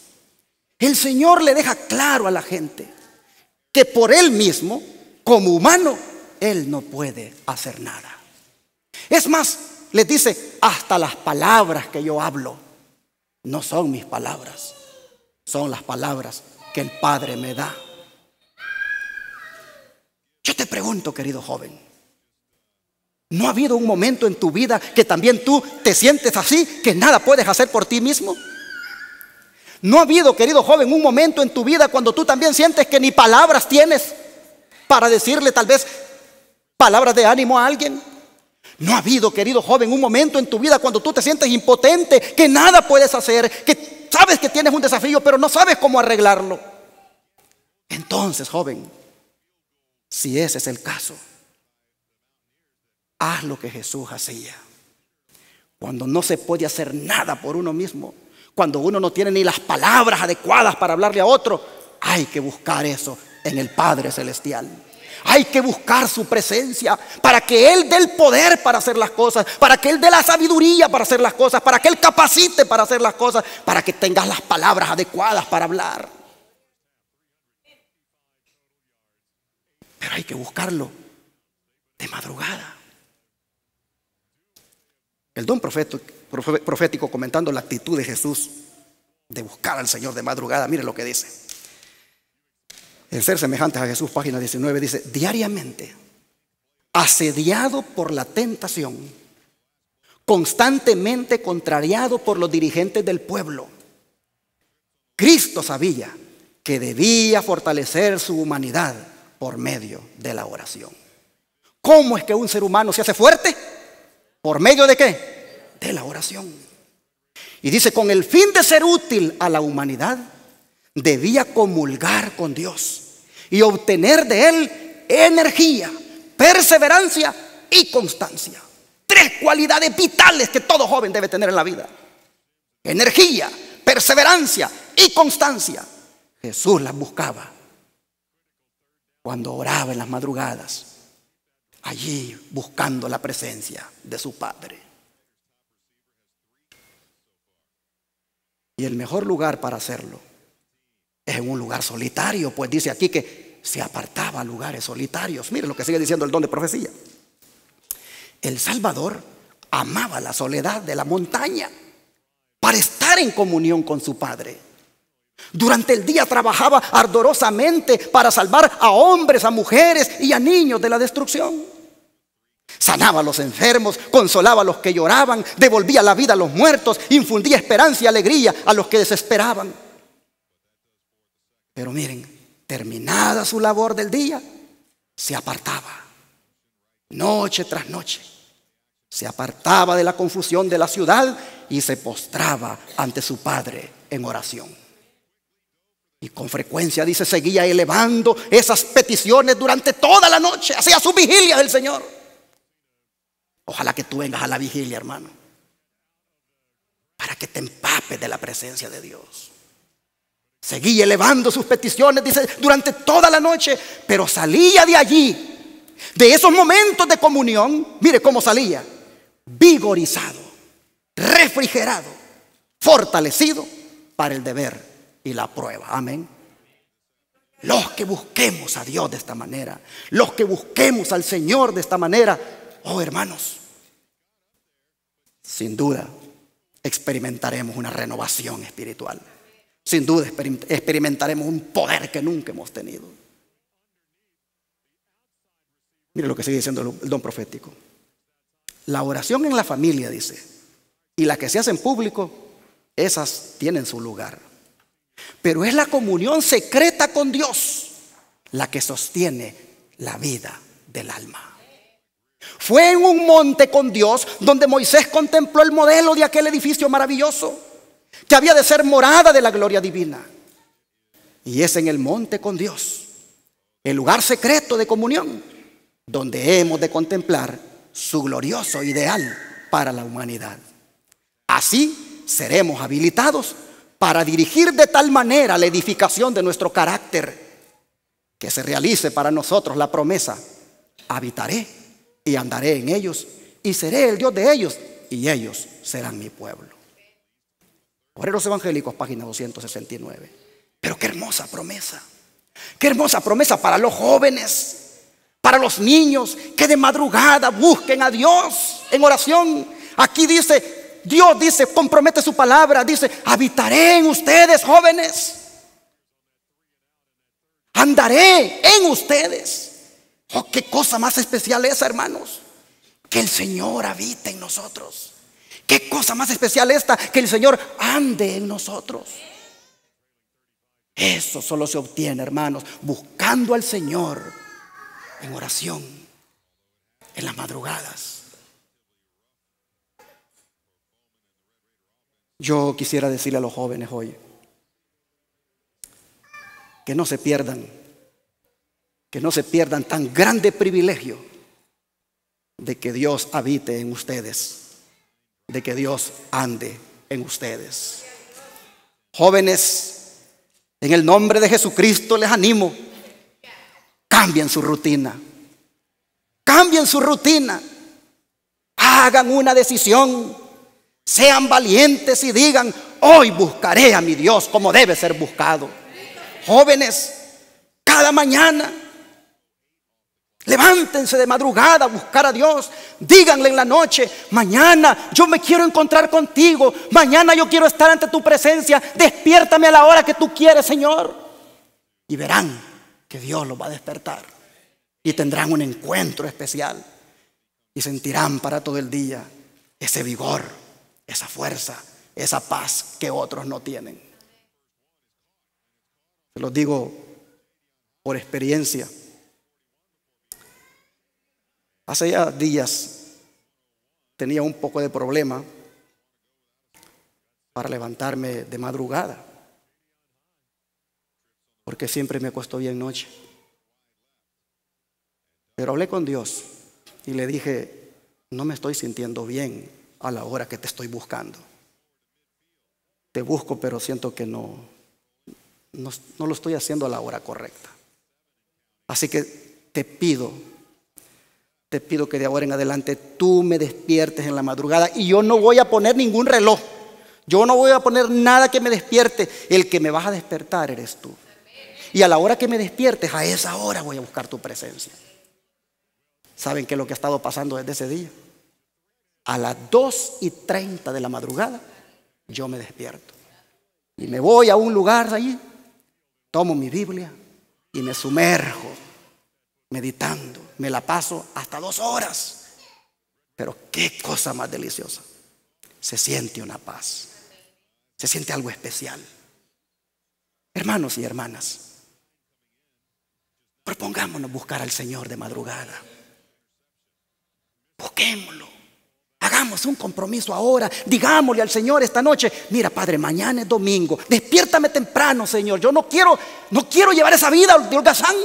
el Señor le deja claro a la gente que por él mismo, como humano, él no puede hacer nada. Es más, les dice: hasta las palabras que yo hablo no son mis palabras, son las palabras que el Padre me da. Yo te pregunto, querido joven, ¿no ha habido un momento en tu vida que también tú te sientes así, que nada puedes hacer por ti mismo? ¿No ha habido, querido joven, un momento en tu vida cuando tú también sientes que ni palabras tienes para decirle tal vez palabras de ánimo a alguien? ¿No ha habido, querido joven, un momento en tu vida cuando tú te sientes impotente, que nada puedes hacer, que sabes que tienes un desafío pero no sabes cómo arreglarlo? Entonces, joven, si ese es el caso, haz lo que Jesús hacía. Cuando no se puede hacer nada por uno mismo, cuando uno no tiene ni las palabras adecuadas para hablarle a otro, hay que buscar eso en el Padre Celestial. Hay que buscar su presencia para que Él dé el poder para hacer las cosas, para que Él dé la sabiduría para hacer las cosas, para que Él capacite para hacer las cosas, para que tengas las palabras adecuadas para hablar. Pero hay que buscarlo de madrugada. El don profético, comentando la actitud de Jesús de buscar al Señor de madrugada, mire lo que dice. El ser semejantes a Jesús, página 19, dice: diariamente, asediado por la tentación, constantemente contrariado por los dirigentes del pueblo, Cristo sabía que debía fortalecer su humanidad por medio de la oración. ¿Cómo es que un ser humano se hace fuerte? ¿Por medio de qué? De la oración. Y dice: con el fin de ser útil a la humanidad, debía comulgar con Dios y obtener de Él energía, perseverancia y constancia. Tres cualidades vitales que todo joven debe tener en la vida: energía, perseverancia y constancia. Jesús las buscaba cuando oraba en las madrugadas, allí buscando la presencia de su Padre. Y el mejor lugar para hacerlo es en un lugar solitario, pues dice aquí que se apartaba a lugares solitarios. Miren lo que sigue diciendo el don de profecía. El Salvador amaba la soledad de la montaña para estar en comunión con su Padre. Durante el día trabajaba ardorosamente para salvar a hombres, a mujeres y a niños de la destrucción. Sanaba a los enfermos, consolaba a los que lloraban, devolvía la vida a los muertos, infundía esperanza y alegría a los que desesperaban. Pero miren, terminada su labor del día, se apartaba, noche tras noche. Se apartaba de la confusión de la ciudad y se postraba ante su Padre en oración. Y con frecuencia, dice, seguía elevando esas peticiones durante toda la noche. Hacía su vigilia del Señor. Ojalá que tú vengas a la vigilia, hermano, para que te empapes de la presencia de Dios. Seguía elevando sus peticiones, dice, durante toda la noche. Pero salía de allí, de esos momentos de comunión. Mire cómo salía: vigorizado, refrigerado, fortalecido para el deber y la prueba. Amén. Los que busquemos a Dios de esta manera, los que busquemos al Señor de esta manera, oh hermanos, sin duda experimentaremos una renovación espiritual. Sin duda experimentaremos un poder que nunca hemos tenido. Mire lo que sigue diciendo el don profético. La oración en la familia, dice, y la que se hace en público, esas tienen su lugar. Pero es la comunión secreta con Dios la que sostiene la vida del alma. Fue en un monte con Dios donde Moisés contempló el modelo de aquel edificio maravilloso que había de ser morada de la gloria divina. Y es en el monte con Dios, el lugar secreto de comunión, donde hemos de contemplar su glorioso ideal para la humanidad. Así seremos habilitados para dirigir de tal manera la edificación de nuestro carácter, que se realice para nosotros la promesa: habitaré y andaré en ellos, y seré el Dios de ellos, y ellos serán mi pueblo. Obreros Evangélicos, página 269. Pero qué hermosa promesa. Qué hermosa promesa para los jóvenes, para los niños, que de madrugada busquen a Dios en oración. Aquí dice, Dios dice, compromete su palabra, dice: habitaré en ustedes, jóvenes. Andaré en ustedes. Oh, qué cosa más especial esa, hermanos, que el Señor habite en nosotros. Qué cosa más especial esta, que el Señor ande en nosotros. Eso solo se obtiene, hermanos, buscando al Señor en oración, en las madrugadas. Yo quisiera decirle a los jóvenes hoy que no se pierdan tan grande privilegio de que Dios habite en ustedes, de que Dios ande en ustedes. Jóvenes, en el nombre de Jesucristo les animo, cambien su rutina, cambien su rutina, hagan una decisión, sean valientes y digan: hoy buscaré a mi Dios como debe ser buscado. Jóvenes, cada mañana levántense de madrugada a buscar a Dios. Díganle en la noche: mañana yo me quiero encontrar contigo, mañana yo quiero estar ante tu presencia, despiértame a la hora que tú quieres, Señor. Y verán que Dios los va a despertar y tendrán un encuentro especial y sentirán para todo el día ese vigor, esa fuerza, esa paz que otros no tienen. Se los digo por experiencia. Hace ya días tenía un poco de problema para levantarme de madrugada, porque siempre me acuesto bien noche. Pero hablé con Dios y le dije: no me estoy sintiendo bien a la hora que te estoy buscando. Te busco, pero siento que no lo estoy haciendo a la hora correcta. Así que te pido que de ahora en adelante tú me despiertes en la madrugada, y yo no voy a poner ningún reloj, yo no voy a poner nada que me despierte. El que me vas a despertar eres tú, y a la hora que me despiertes, a esa hora voy a buscar tu presencia. ¿Saben qué es lo que ha estado pasando desde ese día? A las 2:30 de la madrugada yo me despierto y me voy a un lugar allí, tomo mi Biblia y me sumerjo meditando. Me la paso hasta 2 horas. Pero qué cosa más deliciosa. Se siente una paz, se siente algo especial. Hermanos y hermanas, propongámonos buscar al Señor de madrugada. Busquémoslo. Hagamos un compromiso ahora. Digámosle al Señor esta noche: mira, Padre, mañana es domingo, despiértame temprano, Señor. Yo no quiero llevar esa vida de holgazán.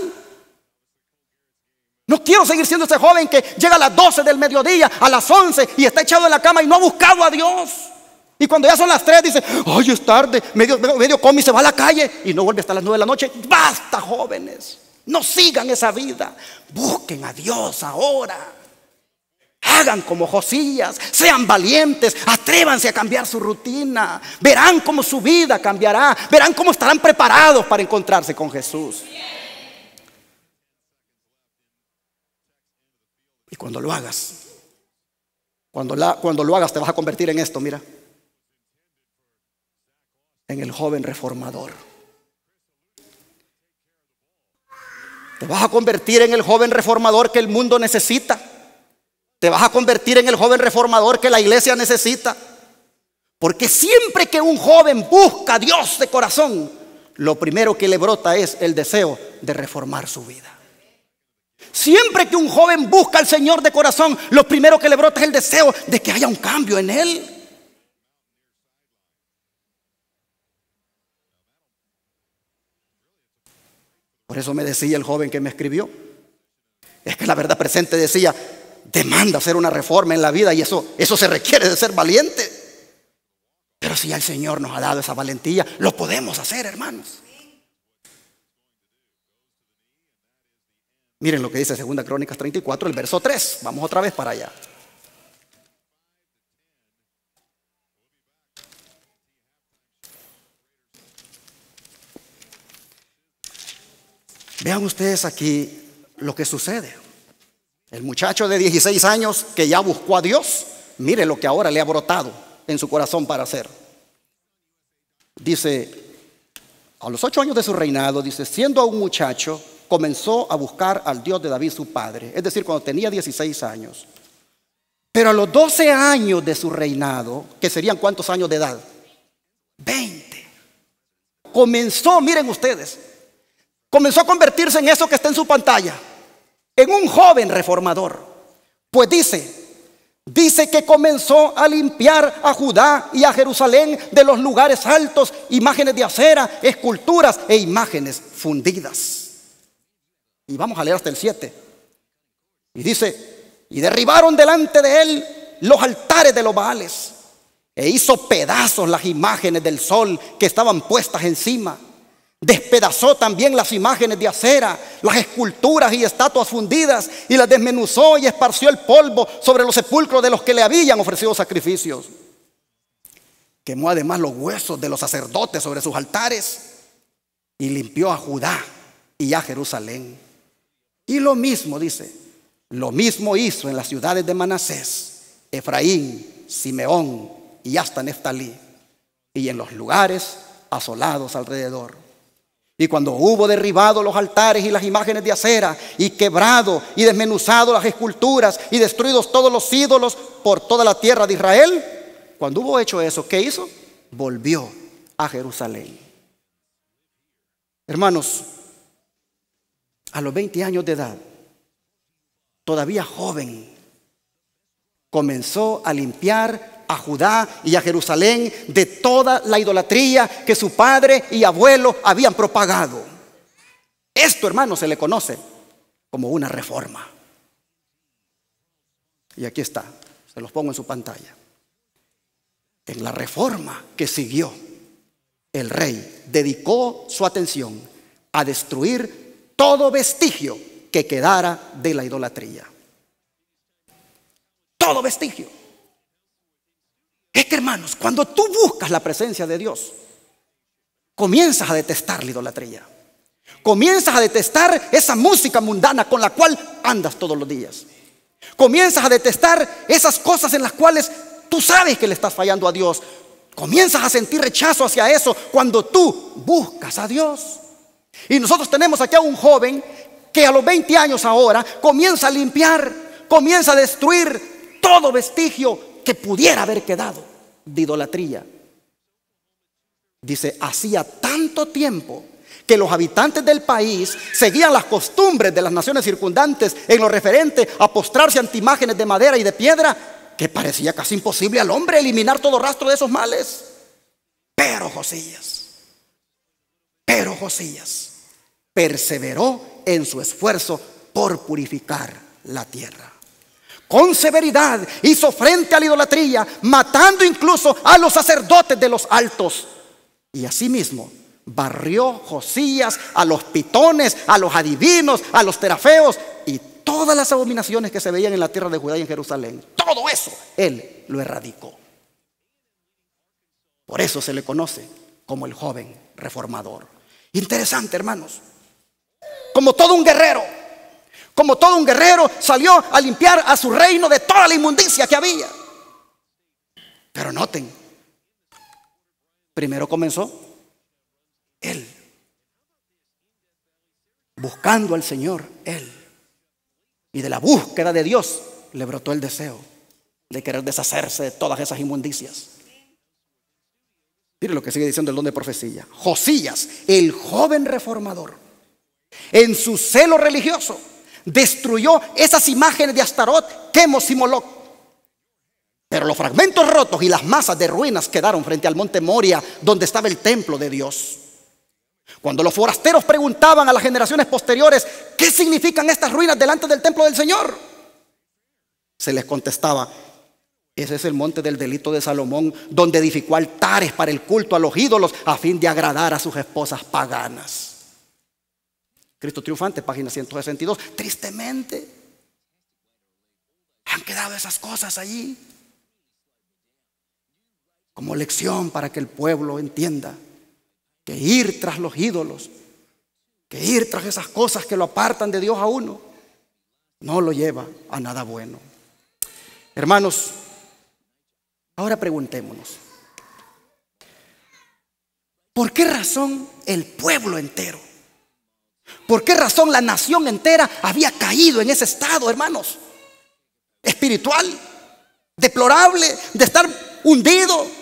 No quiero seguir siendo ese joven que llega a las 12 del mediodía, a las 11 y está echado en la cama y no ha buscado a Dios. Y cuando ya son las 3 dice: ay, es tarde, medio come y se va a la calle y no vuelve hasta las 9 de la noche. Basta, jóvenes, no sigan esa vida. Busquen a Dios ahora. Hagan como Josías, sean valientes, atrévanse a cambiar su rutina. Verán cómo su vida cambiará, verán cómo estarán preparados para encontrarse con Jesús. Y cuando lo hagas, cuando lo hagas, te vas a convertir en esto, mira, en el joven reformador. Te vas a convertir en el joven reformador que el mundo necesita. Te vas a convertir en el joven reformador que la iglesia necesita. Porque siempre que un joven busca a Dios de corazón, lo primero que le brota es el deseo de reformar su vida. Siempre que un joven busca al Señor de corazón, lo primero que le brota es el deseo de que haya un cambio en él. Por eso me decía el joven que me escribió, es que la verdad presente decía: demanda hacer una reforma en la vida, y eso se requiere de ser valiente. Pero si ya el Señor nos ha dado esa valentía, lo podemos hacer, hermanos. Miren lo que dice 2 Crónicas 34, el verso 3. Vamos otra vez para allá. Vean ustedes aquí lo que sucede. El muchacho de 16 años que ya buscó a Dios, mire lo que ahora le ha brotado en su corazón para hacer. Dice, a los 8 años de su reinado, dice, siendo aún muchacho, comenzó a buscar al Dios de David su padre. Es decir, cuando tenía 16 años. Pero a los 12 años de su reinado, que serían ¿cuántos años de edad? 20. Comenzó, miren ustedes, comenzó a convertirse en eso que está en su pantalla, en un joven reformador. Pues dice que comenzó a limpiar a Judá y a Jerusalén de los lugares altos, imágenes de acera, esculturas e imágenes fundidas. Y vamos a leer hasta el 7. Y dice, Y derribaron delante de él los altares de los Baales, e hizo pedazos las imágenes del sol que estaban puestas encima. Despedazó también las imágenes de acera, las esculturas y estatuas fundidas, y las desmenuzó y esparció el polvo sobre los sepulcros de los que le habían ofrecido sacrificios. Quemó además los huesos de los sacerdotes sobre sus altares, y limpió a Judá y a Jerusalén. Y lo mismo, dice, lo mismo hizo en las ciudades de Manasés, Efraín, Simeón y hasta Neftalí, y en los lugares asolados alrededor. Y cuando hubo derribado los altares y las imágenes de acera, y quebrado y desmenuzado las esculturas, y destruidos todos los ídolos por toda la tierra de Israel, cuando hubo hecho eso, ¿qué hizo? Volvió a Jerusalén. Hermanos, a los 20 años de edad, todavía joven, comenzó a limpiar a Judá y a Jerusalén de toda la idolatría que su padre y abuelo habían propagado. Esto, hermanos, se le conoce como una reforma. Y aquí está, se los pongo en su pantalla. En la reforma que siguió, el rey dedicó su atención a destruir todo vestigio que quedara de la idolatría. Todo vestigio. Es que, hermanos, cuando tú buscas la presencia de Dios, comienzas a detestar la idolatría. Comienzas a detestar esa música mundana con la cual andas todos los días. Comienzas a detestar esas cosas en las cuales tú sabes que le estás fallando a Dios. Comienzas a sentir rechazo hacia eso cuando tú buscas a Dios. Y nosotros tenemos aquí a un joven que a los 20 años ahora comienza a limpiar, comienza a destruir todo vestigio que pudiera haber quedado de idolatría. Dice, hacía tanto tiempo que los habitantes del país seguían las costumbres de las naciones circundantes en lo referente a postrarse ante imágenes de madera y de piedra, que parecía casi imposible al hombre eliminar todo rastro de esos males. Pero Josías perseveró en su esfuerzo por purificar la tierra. Con severidad hizo frente a la idolatría, matando incluso a los sacerdotes de los altos. Y asimismo barrió Josías a los pitones, a los adivinos, a los terafeos y todas las abominaciones que se veían en la tierra de Judá y en Jerusalén. Todo eso él lo erradicó. Por eso se le conoce como el joven reformador. Interesante, hermanos. Como todo un guerrero salió a limpiar a su reino de toda la inmundicia que había. Pero noten, primero comenzó él, buscando al Señor, él. Y de la búsqueda de Dios le brotó el deseo de querer deshacerse de todas esas inmundicias. Mire lo que sigue diciendo el don de profecía. Josías, el joven reformador, en su celo religioso, destruyó esas imágenes de Astarot, Quemos y Moloc. Pero los fragmentos rotos y las masas de ruinas quedaron frente al monte Moria, donde estaba el templo de Dios. Cuando los forasteros preguntaban a las generaciones posteriores ¿qué significan estas ruinas delante del templo del Señor?, se les contestaba: ese es el monte del delito de Salomón, donde edificó altares para el culto a los ídolos a fin de agradar a sus esposas paganas. Cristo triunfante, página 162. Tristemente han quedado esas cosas allí como lección para que el pueblo entienda que ir tras los ídolos, que ir tras esas cosas que lo apartan de Dios a uno, no lo lleva a nada bueno. Hermanos, ahora preguntémonos, ¿por qué razón el pueblo entero? ¿Por qué razón la nación entera había caído en ese estado, hermanos? Espiritual, deplorable, de estar hundido.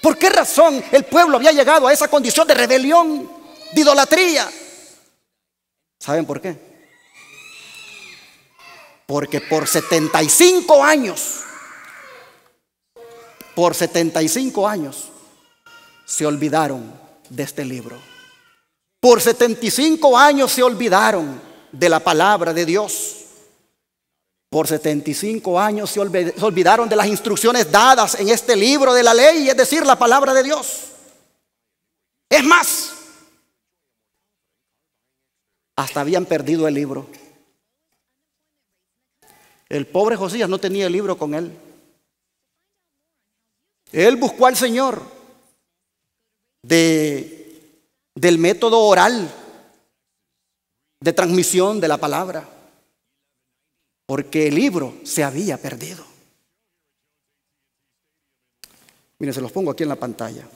¿Por qué razón el pueblo había llegado a esa condición de rebelión, de idolatría? ¿Saben por qué? Porque por 75 años se olvidaron de este libro. Por 75 años se olvidaron de la palabra de Dios. Por 75 años se olvidaron de las instrucciones dadas en este libro de la ley, es decir, la palabra de Dios. Es más, hasta habían perdido el libro. El pobre Josías no tenía el libro con él. Él buscó al Señor del método oral de transmisión de la palabra, porque el libro se había perdido. Miren, se los pongo aquí en la pantalla,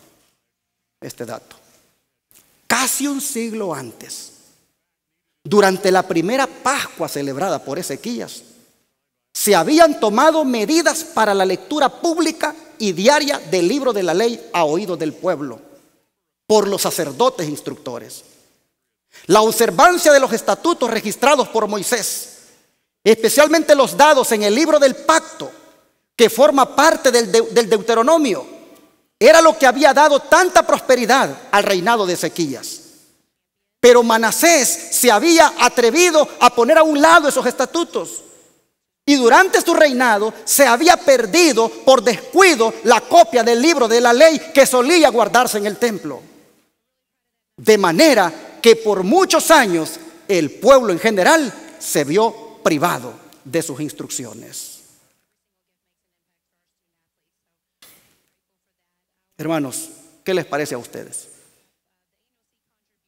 este dato. Casi un siglo antes, durante la primera Pascua celebrada por Ezequías, se habían tomado medidas para la lectura pública y diaria del libro de la ley a oídos del pueblo por los sacerdotes instructores. La observancia de los estatutos registrados por Moisés, especialmente los dados en el libro del pacto, que forma parte del Deuteronomio, era lo que había dado tanta prosperidad al reinado de Ezequías. Pero Manasés se había atrevido a poner a un lado esos estatutos, y durante su reinado se había perdido por descuido la copia del libro de la ley que solía guardarse en el templo. De manera que por muchos años el pueblo en general se vio privado de sus instrucciones. Hermanos, ¿qué les parece a ustedes?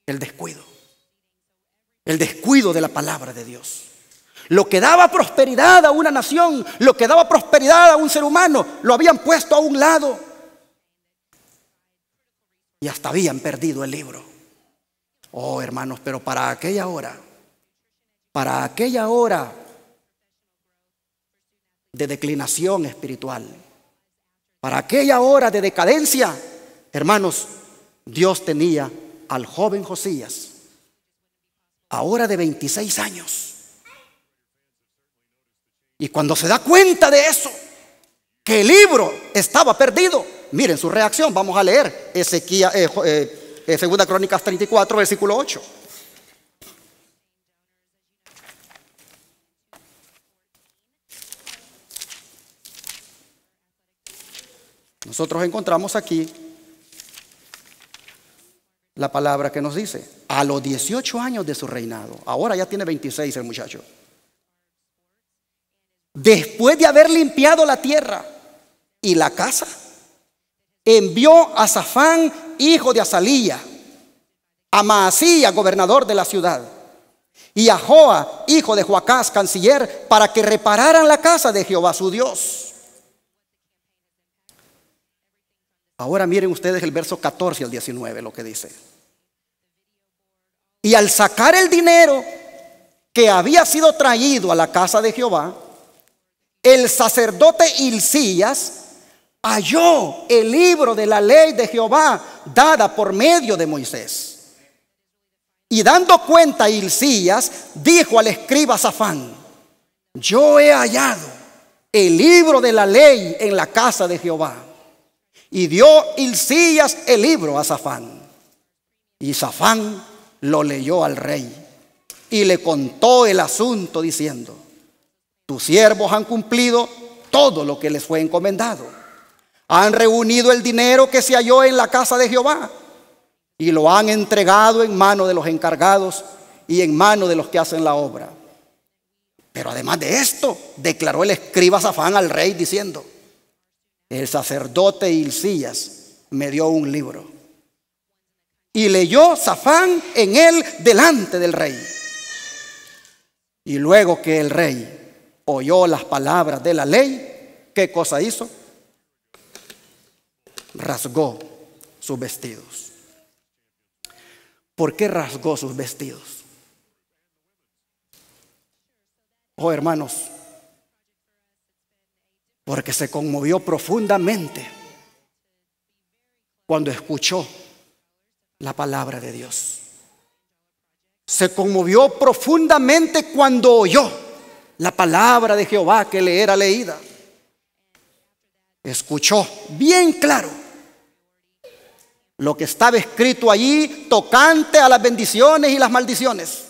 El descuido de la palabra de Dios. Lo que daba prosperidad a una nación, lo que daba prosperidad a un ser humano, lo habían puesto a un lado. Y hasta habían perdido el libro. Oh, hermanos, pero para aquella hora de declinación espiritual, para aquella hora de decadencia, hermanos, Dios tenía al joven Josías, ahora de 26 años. Y cuando se da cuenta de eso, que el libro estaba perdido, miren su reacción. Vamos a leer Segunda Crónicas 34, versículo 8. Nosotros encontramos aquí la palabra que nos dice: a los 18 años de su reinado, ahora ya tiene 26 el muchacho, después de haber limpiado la tierra y la casa, envió a Safán, hijo de Azalía, a Maasías, gobernador de la ciudad, y a Joa, hijo de Joacás, canciller, para que repararan la casa de Jehová su Dios. Ahora miren ustedes el verso 14 al 19, lo que dice. Y al sacar el dinero que había sido traído a la casa de Jehová, el sacerdote Hilcías halló el libro de la ley de Jehová dada por medio de Moisés. Y dando cuenta Hilcías, dijo al escriba Safán: yo he hallado el libro de la ley en la casa de Jehová. Y dio Hilcías el libro a Safán. Y Safán lo leyó al rey y le contó el asunto diciendo: tus siervos han cumplido todo lo que les fue encomendado. Han reunido el dinero que se halló en la casa de Jehová y lo han entregado en mano de los encargados y en mano de los que hacen la obra. Pero además de esto, declaró el escriba Safán al rey diciendo: el sacerdote Hilcías me dio un libro. Y leyó Safán en él delante del rey. Y luego que el rey oyó las palabras de la ley, ¿qué cosa hizo? Rasgó sus vestidos. ¿Por qué rasgó sus vestidos? Oh, hermanos, porque se conmovió profundamente cuando escuchó la palabra de Dios. Se conmovió profundamente cuando oyó la palabra de Jehová que le era leída. Escuchó bien claro lo que estaba escrito allí tocante a las bendiciones y las maldiciones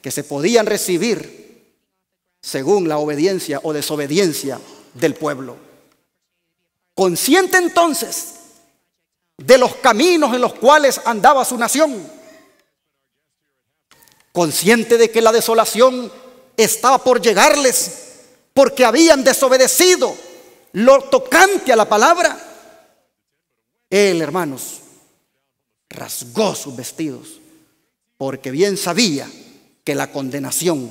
que se podían recibir según la obediencia o desobediencia del pueblo. Consciente entonces de los caminos en los cuales andaba su nación, consciente de que la desolación estaba por llegarles porque habían desobedecido lo tocante a la palabra, él, hermanos, rasgó sus vestidos porque bien sabía que la condenación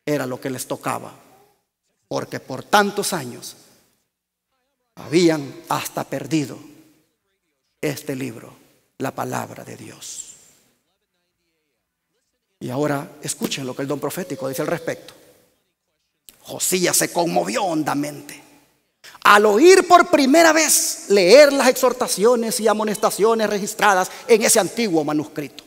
era lo que les tocaba, porque por tantos años habían hasta perdido este libro, la palabra de Dios. Y ahora escuchen lo que el don profético dice al respecto. Josías se conmovió hondamente al oír por primera vez leer las exhortaciones y amonestaciones registradas en ese antiguo manuscrito.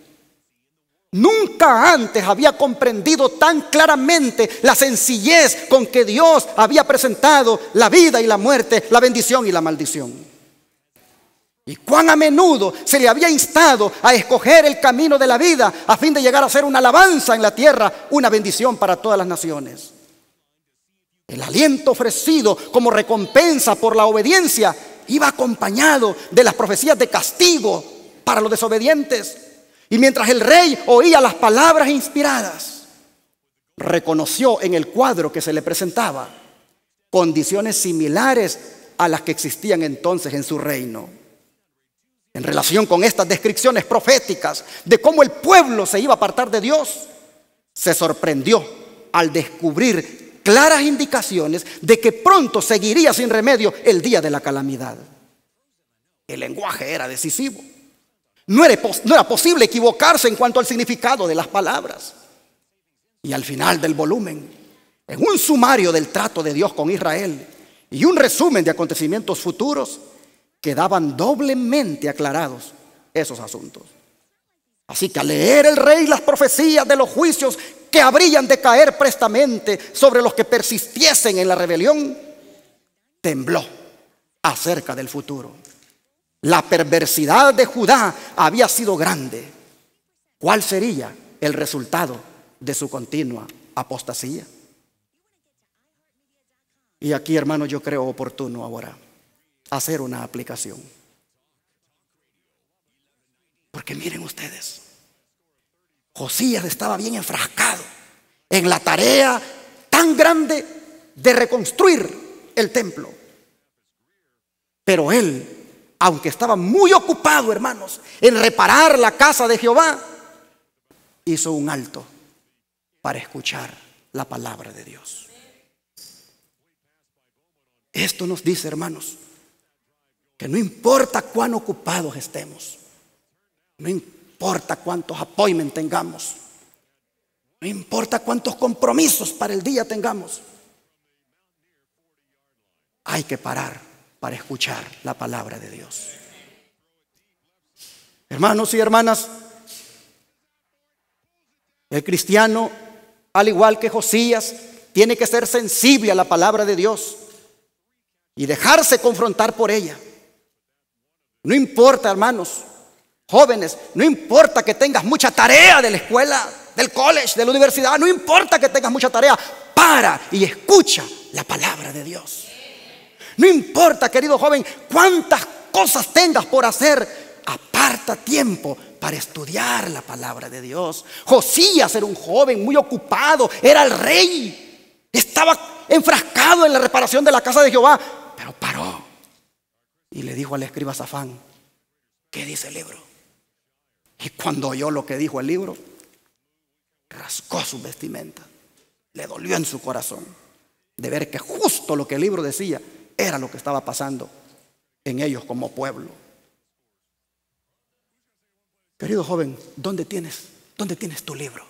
Nunca antes había comprendido tan claramente la sencillez con que Dios había presentado la vida y la muerte, la bendición y la maldición. Y cuán a menudo se le había instado a escoger el camino de la vida a fin de llegar a ser una alabanza en la tierra, una bendición para todas las naciones. El aliento ofrecido como recompensa por la obediencia iba acompañado de las profecías de castigo para los desobedientes. Y mientras el rey oía las palabras inspiradas, reconoció en el cuadro que se le presentaba condiciones similares a las que existían entonces en su reino. En relación con estas descripciones proféticas de cómo el pueblo se iba a apartar de Dios, se sorprendió al descubrir claras indicaciones de que pronto seguiría sin remedio el día de la calamidad. El lenguaje era decisivo. No era posible equivocarse en cuanto al significado de las palabras. Y al final del volumen, en un sumario del trato de Dios con Israel y un resumen de acontecimientos futuros, quedaban doblemente aclarados esos asuntos. Así que al leer el rey las profecías de los juicios que habrían de caer prestamente sobre los que persistiesen en la rebelión, tembló acerca del futuro. La perversidad de Judá había sido grande. ¿Cuál sería el resultado de su continua apostasía? Y aquí, hermanos, yo creo oportuno ahora hacer una aplicación. Porque miren ustedes, Josías estaba bien enfrascado en la tarea tan grande de reconstruir el templo. Pero él, aunque estaba muy ocupado, hermanos, en reparar la casa de Jehová, hizo un alto para escuchar la palabra de Dios. Esto nos dice, hermanos, que no importa cuán ocupados estemos, no importa cuántos appointments tengamos, no importa cuántos compromisos para el día tengamos, hay que parar para escuchar la palabra de Dios. Hermanos y hermanas, el cristiano, al igual que Josías, tiene que ser sensible a la palabra de Dios y dejarse confrontar por ella. No importa, hermanos, jóvenes, no importa que tengas mucha tarea de la escuela, del college, de la universidad, no importa que tengas mucha tarea, para y escucha la palabra de Dios. No importa, querido joven, cuántas cosas tengas por hacer, aparta tiempo para estudiar la palabra de Dios. Josías era un joven muy ocupado, era el rey, estaba enfrascado en la reparación de la casa de Jehová, pero paró y le dijo al escriba Safán: ¿qué dice el libro? Y cuando oyó lo que dijo el libro, rasgó su vestimenta. Le dolió en su corazón de ver que justo lo que el libro decía era lo que estaba pasando en ellos como pueblo. Querido joven, ¿dónde tienes tu libro?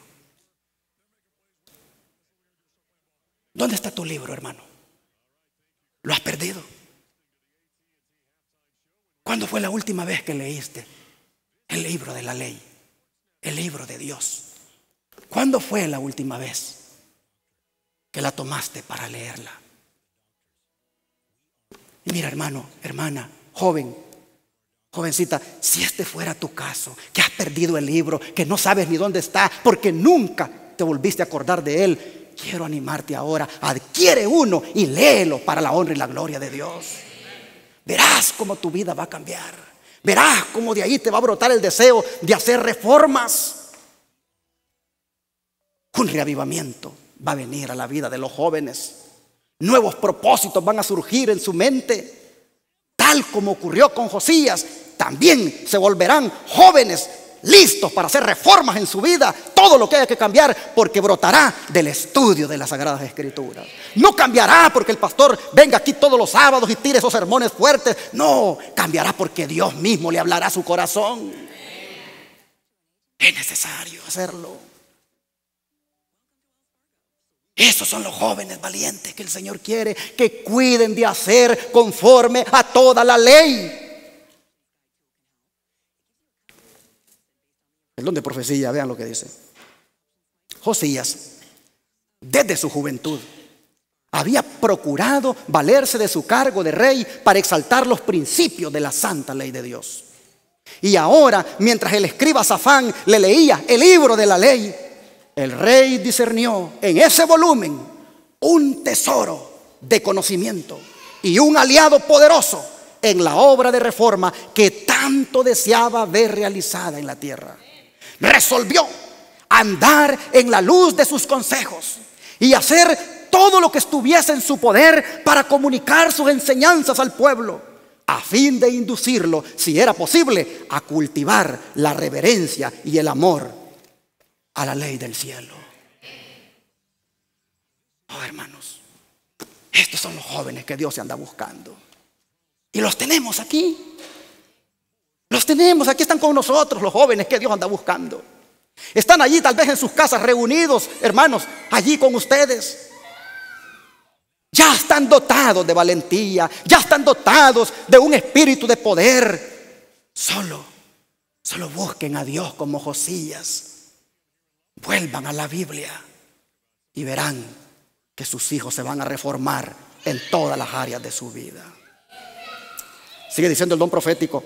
¿Dónde está tu libro, hermano? ¿Lo has perdido? ¿Cuándo fue la última vez que leíste el libro de la ley, el libro de Dios? ¿Cuándo fue la última vez que la tomaste para leerla? Y mira, hermano, hermana, joven, jovencita, si este fuera tu caso, que has perdido el libro, que no sabes ni dónde está, porque nunca te volviste a acordar de él, quiero animarte ahora. Adquiere uno y léelo para la honra y la gloria de Dios. Verás cómo tu vida va a cambiar. Verás cómo de ahí te va a brotar el deseo de hacer reformas. Un reavivamiento va a venir a la vida de los jóvenes. Nuevos propósitos van a surgir en su mente. Tal como ocurrió con Josías, también se volverán jóvenes listos para hacer reformas en su vida. Todo lo que haya que cambiar, porque brotará del estudio de las Sagradas Escrituras. No cambiará porque el pastor venga aquí todos los sábados y tire esos sermones fuertes. No, cambiará porque Dios mismo le hablará a su corazón. Es necesario hacerlo. Esos son los jóvenes valientes que el Señor quiere que cuiden de hacer conforme a toda la ley. El don de profecía, vean lo que dice. Josías, desde su juventud, había procurado valerse de su cargo de rey para exaltar los principios de la santa ley de Dios. Y ahora, mientras el escriba Safán le leía el libro de la ley, el rey discernió en ese volumen un tesoro de conocimiento y un aliado poderoso en la obra de reforma que tanto deseaba ver realizada en la tierra. Resolvió andar en la luz de sus consejos y hacer todo lo que estuviese en su poder para comunicar sus enseñanzas al pueblo, a fin de inducirlo, si era posible, a cultivar la reverencia y el amor a la ley del cielo. Oh, hermanos, estos son los jóvenes que Dios se anda buscando. Y los tenemos aquí. Los tenemos, aquí están con nosotros los jóvenes que Dios anda buscando. Están allí tal vez en sus casas reunidos, hermanos, allí con ustedes. Ya están dotados de valentía, ya están dotados de un espíritu de poder. Solo busquen a Dios como Josías. Vuelvan a la Biblia y verán que sus hijos se van a reformar en todas las áreas de su vida. Sigue diciendo el don profético.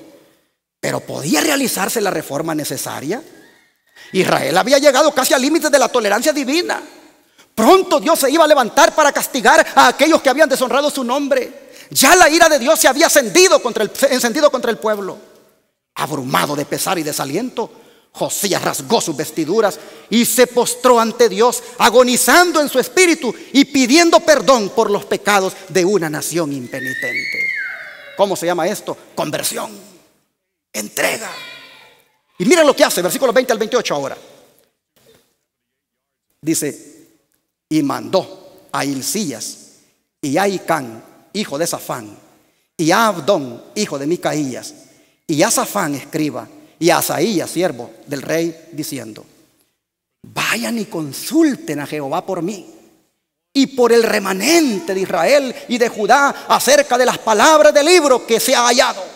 Pero ¿podía realizarse la reforma necesaria? Israel había llegado casi al límite de la tolerancia divina. Pronto Dios se iba a levantar para castigar a aquellos que habían deshonrado su nombre. Ya la ira de Dios se había encendido contra el pueblo. Abrumado de pesar y desaliento, Josías rasgó sus vestiduras y se postró ante Dios, agonizando en su espíritu y pidiendo perdón por los pecados de una nación impenitente. ¿Cómo se llama esto? Conversión. Entrega. Y miren lo que hace, versículos 20 al 28 ahora. Dice, y mandó a Hilcías y a Hicán, hijo de Safán, y a Abdón, hijo de Micaías, y a Safán, escriba, y a Asaías, siervo del rey, diciendo, vayan y consulten a Jehová por mí y por el remanente de Israel y de Judá acerca de las palabras del libro que se ha hallado.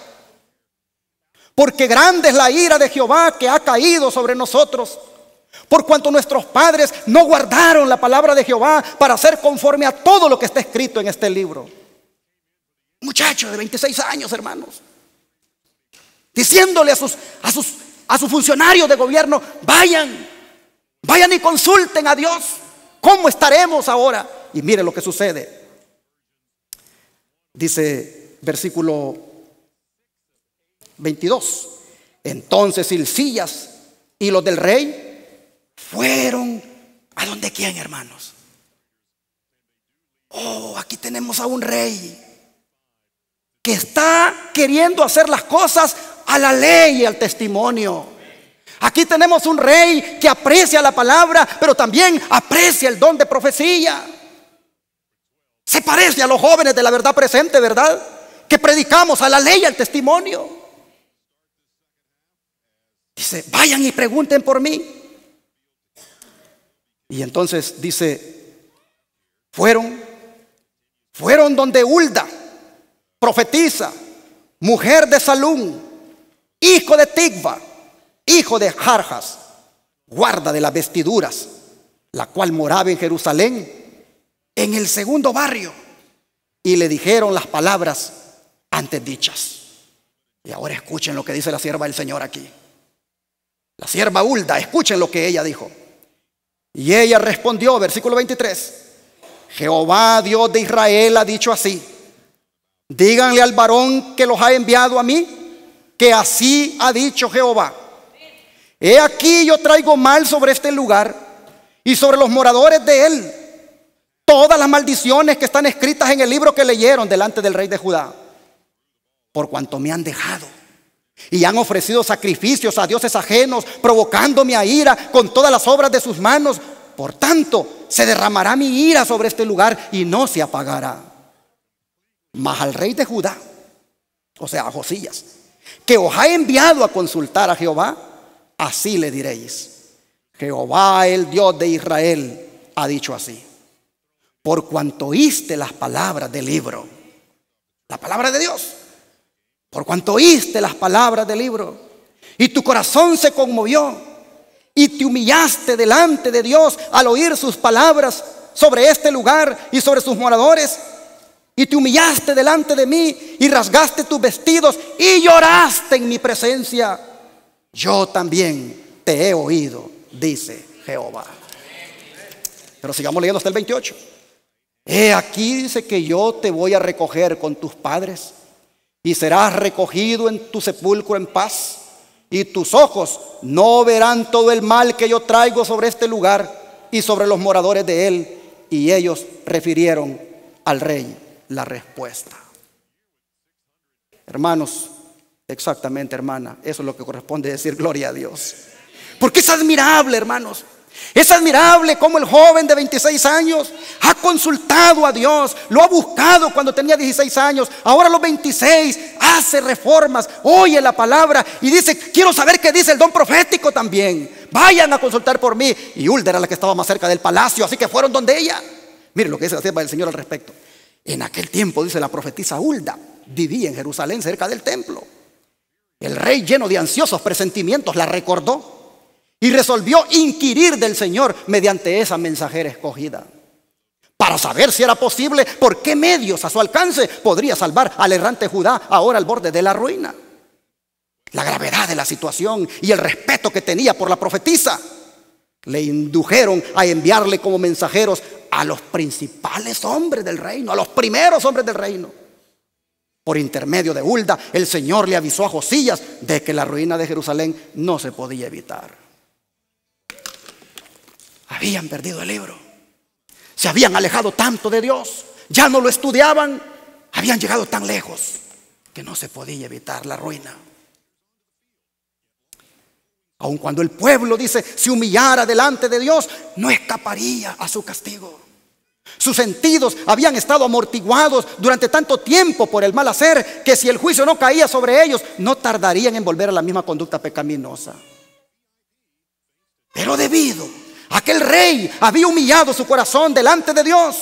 Porque grande es la ira de Jehová que ha caído sobre nosotros, por cuanto nuestros padres no guardaron la palabra de Jehová para hacer conforme a todo lo que está escrito en este libro. Muchacho de 26 años, hermanos, diciéndole a sus funcionarios de gobierno, vayan y consulten a Dios. ¿Cómo estaremos ahora? Y mire lo que sucede. Dice versículo 22. Entonces Hilcías y los del rey fueron a donde quién, hermanos. Oh, aquí tenemos a un rey que está queriendo hacer las cosas a la ley y al testimonio. Aquí tenemos un rey que aprecia la palabra, pero también aprecia el don de profecía. Se parece a los jóvenes de la verdad presente, ¿verdad? Que predicamos a la ley y al testimonio. Dice, vayan y pregunten por mí. Y entonces dice, fueron donde Hulda, profetisa, mujer de Salún, hijo de Tigba, hijo de Jarjas, guarda de las vestiduras, la cual moraba en Jerusalén, en el segundo barrio, y le dijeron las palabras antes dichas. Y ahora escuchen lo que dice la sierva del Señor aquí. La sierva Hulda, escuchen lo que ella dijo. Y ella respondió, versículo 23: Jehová, Dios de Israel, ha dicho así: díganle al varón que los ha enviado a mí, que así ha dicho Jehová: he aquí yo traigo mal sobre este lugar y sobre los moradores de él todas las maldiciones que están escritas en el libro que leyeron delante del rey de Judá, por cuanto me han dejado y han ofrecido sacrificios a dioses ajenos, provocándome a ira con todas las obras de sus manos. Por tanto, se derramará mi ira sobre este lugar y no se apagará. Mas al rey de Judá, o sea, a Josías, que os ha enviado a consultar a Jehová, así le diréis: Jehová, el Dios de Israel, ha dicho así: por cuanto oíste las palabras del libro, la palabra de Dios, por cuanto oíste las palabras del libro, y tu corazón se conmovió, y te humillaste delante de Dios al oír sus palabras sobre este lugar y sobre sus moradores, y te humillaste delante de mí y rasgaste tus vestidos y lloraste en mi presencia, yo también te he oído, dice Jehová. Pero sigamos leyendo hasta el 28. He aquí, dice, que yo te voy a recoger con tus padres, y serás recogido en tu sepulcro en paz, y tus ojos no verán todo el mal que yo traigo sobre este lugar y sobre los moradores de él. Y ellos refirieron al rey la respuesta. Hermanos, exactamente, hermana, eso es lo que corresponde decir gloria a Dios. Porque es admirable, hermanos. Es admirable cómo el joven de 26 años ha consultado a Dios, lo ha buscado cuando tenía 16 años, ahora a los 26 hace reformas, oye la palabra y dice: quiero saber qué dice el don profético también, vayan a consultar por mí. Y Hulda era la que estaba más cerca del palacio, así que fueron donde ella. Miren lo que dice la sierva del Señor al respecto. En aquel tiempo, dice la profetisa Hulda, vivía en Jerusalén cerca del templo. El rey, lleno de ansiosos presentimientos, la recordó y resolvió inquirir del Señor mediante esa mensajera escogida, para saber si era posible, por qué medios a su alcance podría salvar al errante Judá, ahora al borde de la ruina. La gravedad de la situación y el respeto que tenía por la profetisa le indujeron a enviarle como mensajeros a los principales hombres del reino, a los primeros hombres del reino. Por intermedio de Hulda, el Señor le avisó a Josías de que la ruina de Jerusalén no se podía evitar. Habían perdido el libro, se habían alejado tanto de Dios, ya no lo estudiaban, habían llegado tan lejos que no se podía evitar la ruina. Aun cuando el pueblo, dice, se humillara delante de Dios, no escaparía a su castigo. Sus sentidos habían estado amortiguados durante tanto tiempo por el mal hacer, que si el juicio no caía sobre ellos, no tardarían en volver a la misma conducta pecaminosa. Pero debido aquel rey había humillado su corazón delante de Dios,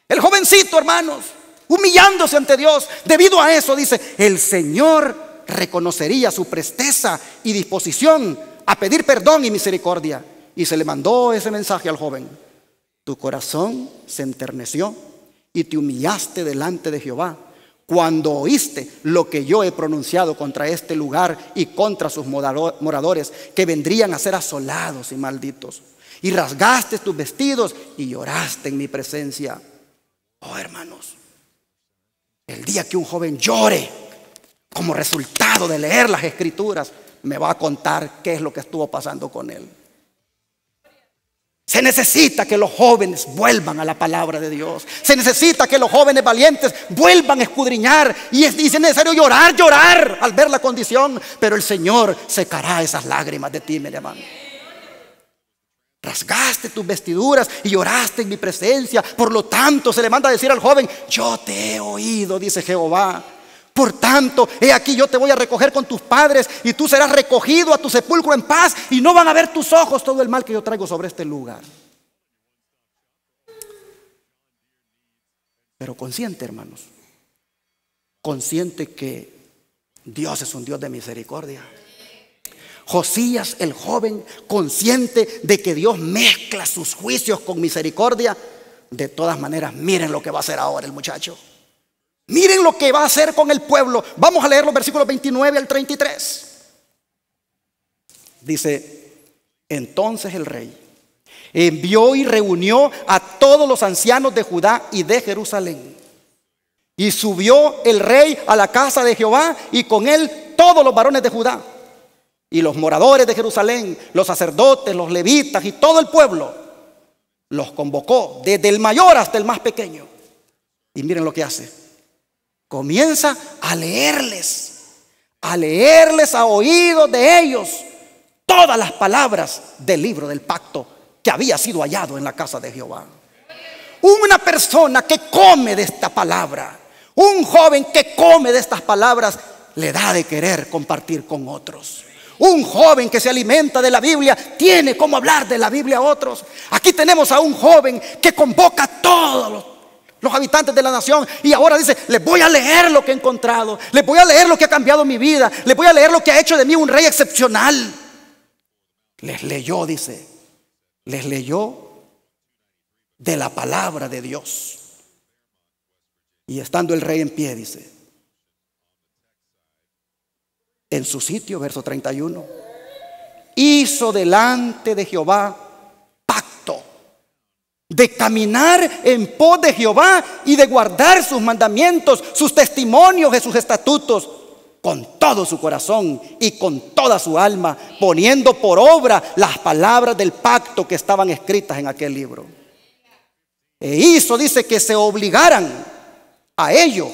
el jovencito, hermanos, humillándose ante Dios, debido a eso, dice, el Señor reconocería su presteza y disposición a pedir perdón y misericordia. Y se le mandó ese mensaje al joven: tu corazón se enterneció y te humillaste delante de Jehová cuando oíste lo que yo he pronunciado contra este lugar y contra sus moradores, que vendrían a ser asolados y malditos. Y rasgaste tus vestidos y lloraste en mi presencia. Oh, hermanos, el día que un joven llore como resultado de leer las escrituras, me va a contar qué es lo que estuvo pasando con él. Se necesita que los jóvenes vuelvan a la palabra de Dios. Se necesita que los jóvenes valientes vuelvan a escudriñar. Y es necesario llorar al ver la condición. Pero el Señor secará esas lágrimas de ti, mi hermano. Rasgaste tus vestiduras y lloraste en mi presencia. Por lo tanto, se le manda a decir al joven: yo te he oído, dice Jehová. Por tanto, he aquí yo te voy a recoger con tus padres, y tú serás recogido a tu sepulcro en paz, y no van a ver tus ojos todo el mal que yo traigo sobre este lugar. Pero consciente, hermanos, consciente que Dios es un Dios de misericordia. Josías, el joven, consciente de que Dios mezcla sus juicios con misericordia. De todas maneras, miren lo que va a hacer ahora el muchacho. Miren lo que va a hacer con el pueblo. Vamos a leer los versículos 29 al 33. Dice: entonces el rey Envió y reunió a todos los ancianos de Judá y de Jerusalén. Y subió el rey a la casa de Jehová, y con él todos los varones de Judá y los moradores de Jerusalén, los sacerdotes, los levitas y todo el pueblo. Los convocó desde el mayor hasta el más pequeño. Y miren lo que hace. Comienza a leerles a oídos de ellos todas las palabras del libro del pacto que había sido hallado en la casa de Jehová. Una persona que come de esta palabra, un joven que come de estas palabras, le da de querer compartir con otros. Un joven que se alimenta de la Biblia tiene cómo hablar de la Biblia a otros. Aquí tenemos a un joven que convoca a todos los habitantes de la nación, y ahora dice: les voy a leer lo que he encontrado, les voy a leer lo que ha cambiado mi vida, les voy a leer lo que ha hecho de mí un rey excepcional. Les leyó, dice, les leyó de la palabra de Dios. Y estando el rey en pie, dice, en su sitio, verso 31, hizo delante de Jehová pacto de caminar en pos de Jehová y de guardar sus mandamientos, sus testimonios y sus estatutos con todo su corazón y con toda su alma, poniendo por obra las palabras del pacto que estaban escritas en aquel libro. E hizo, dice, que se obligaran a ello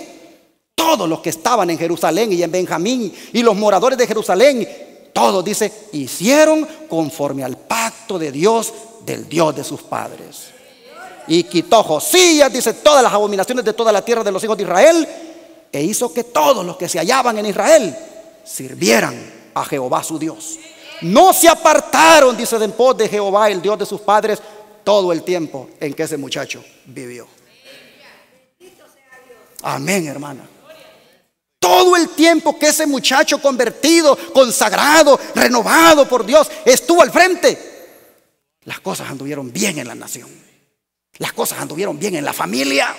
todos los que estaban en Jerusalén y en Benjamín y los moradores de Jerusalén. Todos, dice, hicieron conforme al pacto de Dios, del Dios de sus padres. Y quitó Josías, dice, todas las abominaciones de toda la tierra de los hijos de Israel, e hizo que todos los que se hallaban en Israel sirvieran a Jehová su Dios. No se apartaron, dice, de en pos de Jehová, el Dios de sus padres, todo el tiempo en que ese muchacho vivió. Amén, hermana. Todo el tiempo que ese muchacho convertido, consagrado, renovado por Dios, estuvo al frente, las cosas anduvieron bien en la nación. Las cosas anduvieron bien en la familia.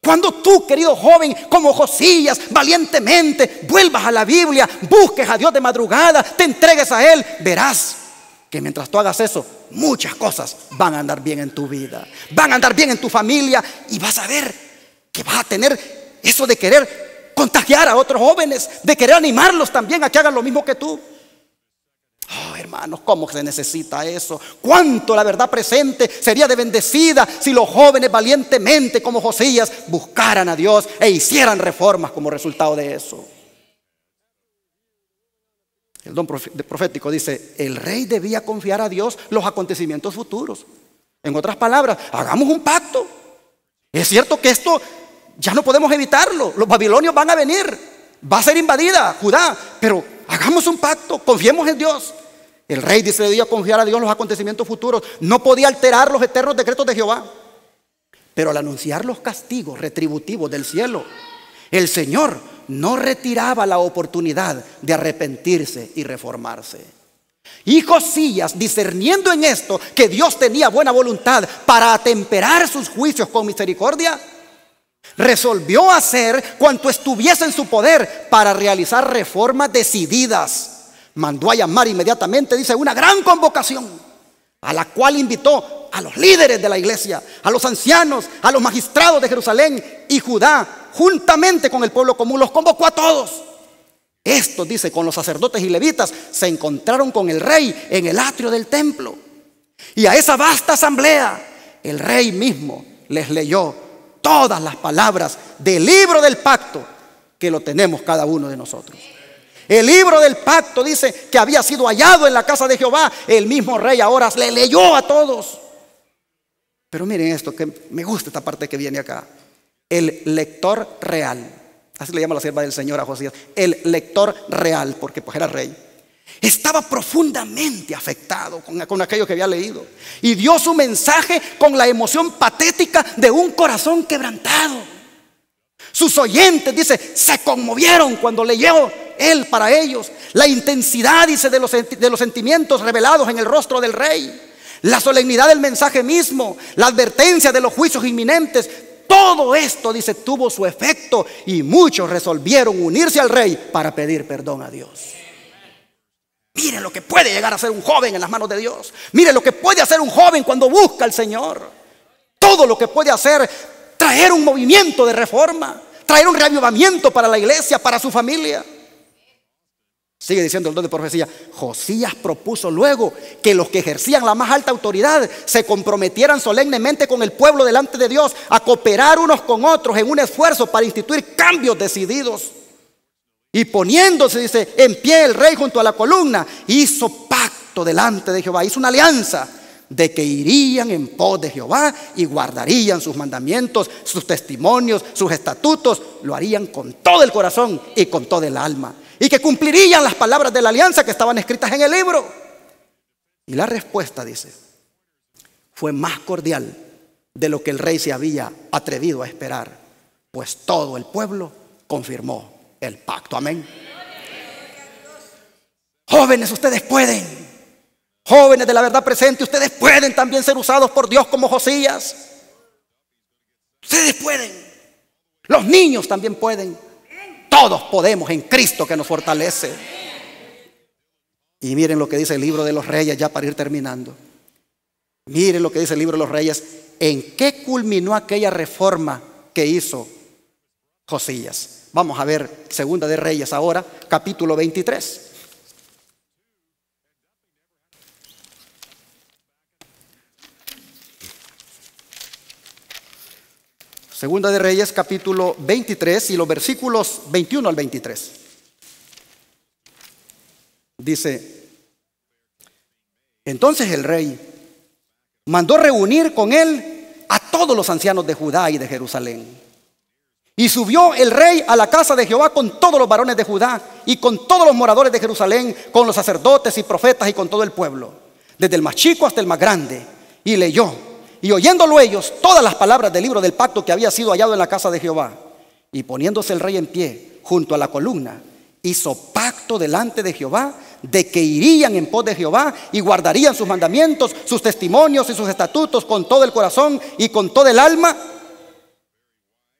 Cuando tú, querido joven, como Josías, valientemente vuelvas a la Biblia, busques a Dios de madrugada, te entregues a Él, verás que mientras tú hagas eso, muchas cosas van a andar bien en tu vida, van a andar bien en tu familia, y vas a ver que vas a tener eso de querer contagiar a otros jóvenes, de querer animarlos también a que hagan lo mismo que tú. Oh, hermanos, cómo se necesita eso. Cuánto la verdad presente sería de bendecida si los jóvenes valientemente como Josías buscaran a Dios e hicieran reformas como resultado de eso. El don profético dice: el rey debía confiar a Dios los acontecimientos futuros. En otras palabras, hagamos un pacto. Es cierto que esto ya no podemos evitarlo. Los babilonios van a venir, va a ser invadida Judá, pero hagamos un pacto, confiemos en Dios. El rey dice: debía confiar a Dios los acontecimientos futuros. No podía alterar los eternos decretos de Jehová. Pero al anunciar los castigos retributivos del cielo, el Señor no retiraba la oportunidad de arrepentirse y reformarse. Y Josías, discerniendo en esto que Dios tenía buena voluntad para atemperar sus juicios con misericordia, resolvió hacer cuanto estuviese en su poder para realizar reformas decididas. Mandó a llamar inmediatamente, dice, una gran convocación, a la cual invitó a los líderes de la iglesia, a los ancianos, a los magistrados de Jerusalén y Judá, juntamente con el pueblo común. Los convocó a todos. Estos, dice, con los sacerdotes y levitas, se encontraron con el rey en el atrio del templo. Y a esa vasta asamblea, el rey mismo les leyó todas las palabras del libro del pacto, que lo tenemos cada uno de nosotros. El libro del pacto, dice, que había sido hallado en la casa de Jehová. El mismo rey ahora le leyó a todos. Pero miren esto, que me gusta esta parte que viene acá. El lector real, así le llama la sierva del Señor a Josías, el lector real, porque pues era rey, estaba profundamente afectado con aquello que había leído, y dio su mensaje con la emoción patética de un corazón quebrantado. Sus oyentes, dice, se conmovieron cuando leyó él para ellos la intensidad, dice, de los sentimientos revelados en el rostro del rey, la solemnidad del mensaje mismo, la advertencia de los juicios inminentes. Todo esto, dice, tuvo su efecto, y muchos resolvieron unirse al rey para pedir perdón a Dios. Mire lo que puede llegar a ser un joven en las manos de Dios. Mire lo que puede hacer un joven cuando busca al Señor. Todo lo que puede hacer, traer un movimiento de reforma, traer un reavivamiento para la iglesia, para su familia. Sigue diciendo el don de profecía. Josías propuso luego que los que ejercían la más alta autoridad se comprometieran solemnemente con el pueblo delante de Dios a cooperar unos con otros en un esfuerzo para instituir cambios decididos. Y poniéndose, dice, en pie el rey junto a la columna, hizo pacto delante de Jehová, hizo una alianza de que irían en pos de Jehová y guardarían sus mandamientos, sus testimonios, sus estatutos. Lo harían con todo el corazón y con todo el alma, y que cumplirían las palabras de la alianza que estaban escritas en el libro. Y la respuesta, dice, fue más cordial de lo que el rey se había atrevido a esperar, pues todo el pueblo confirmó el pacto. Amén. Jóvenes, ustedes pueden. Jóvenes de la verdad presente, ustedes pueden también ser usados por Dios como Josías. Ustedes pueden. Los niños también pueden. Todos podemos en Cristo que nos fortalece. Y miren lo que dice el libro de los Reyes, ya para ir terminando. Miren lo que dice el libro de los Reyes. ¿En qué culminó aquella reforma que hizo Josías? Vamos a ver Segunda de Reyes ahora, capítulo 23. Segunda de Reyes, capítulo 23 y los versículos 21 al 23. Dice: entonces el rey mandó reunir con él a todos los ancianos de Judá y de Jerusalén. Y subió el rey a la casa de Jehová con todos los varones de Judá y con todos los moradores de Jerusalén, con los sacerdotes y profetas y con todo el pueblo, desde el más chico hasta el más grande. Y leyó, y oyéndolo ellos, todas las palabras del libro del pacto que había sido hallado en la casa de Jehová. Y poniéndose el rey en pie junto a la columna, hizo pacto delante de Jehová de que irían en pos de Jehová y guardarían sus mandamientos, sus testimonios y sus estatutos con todo el corazón y con todo el alma,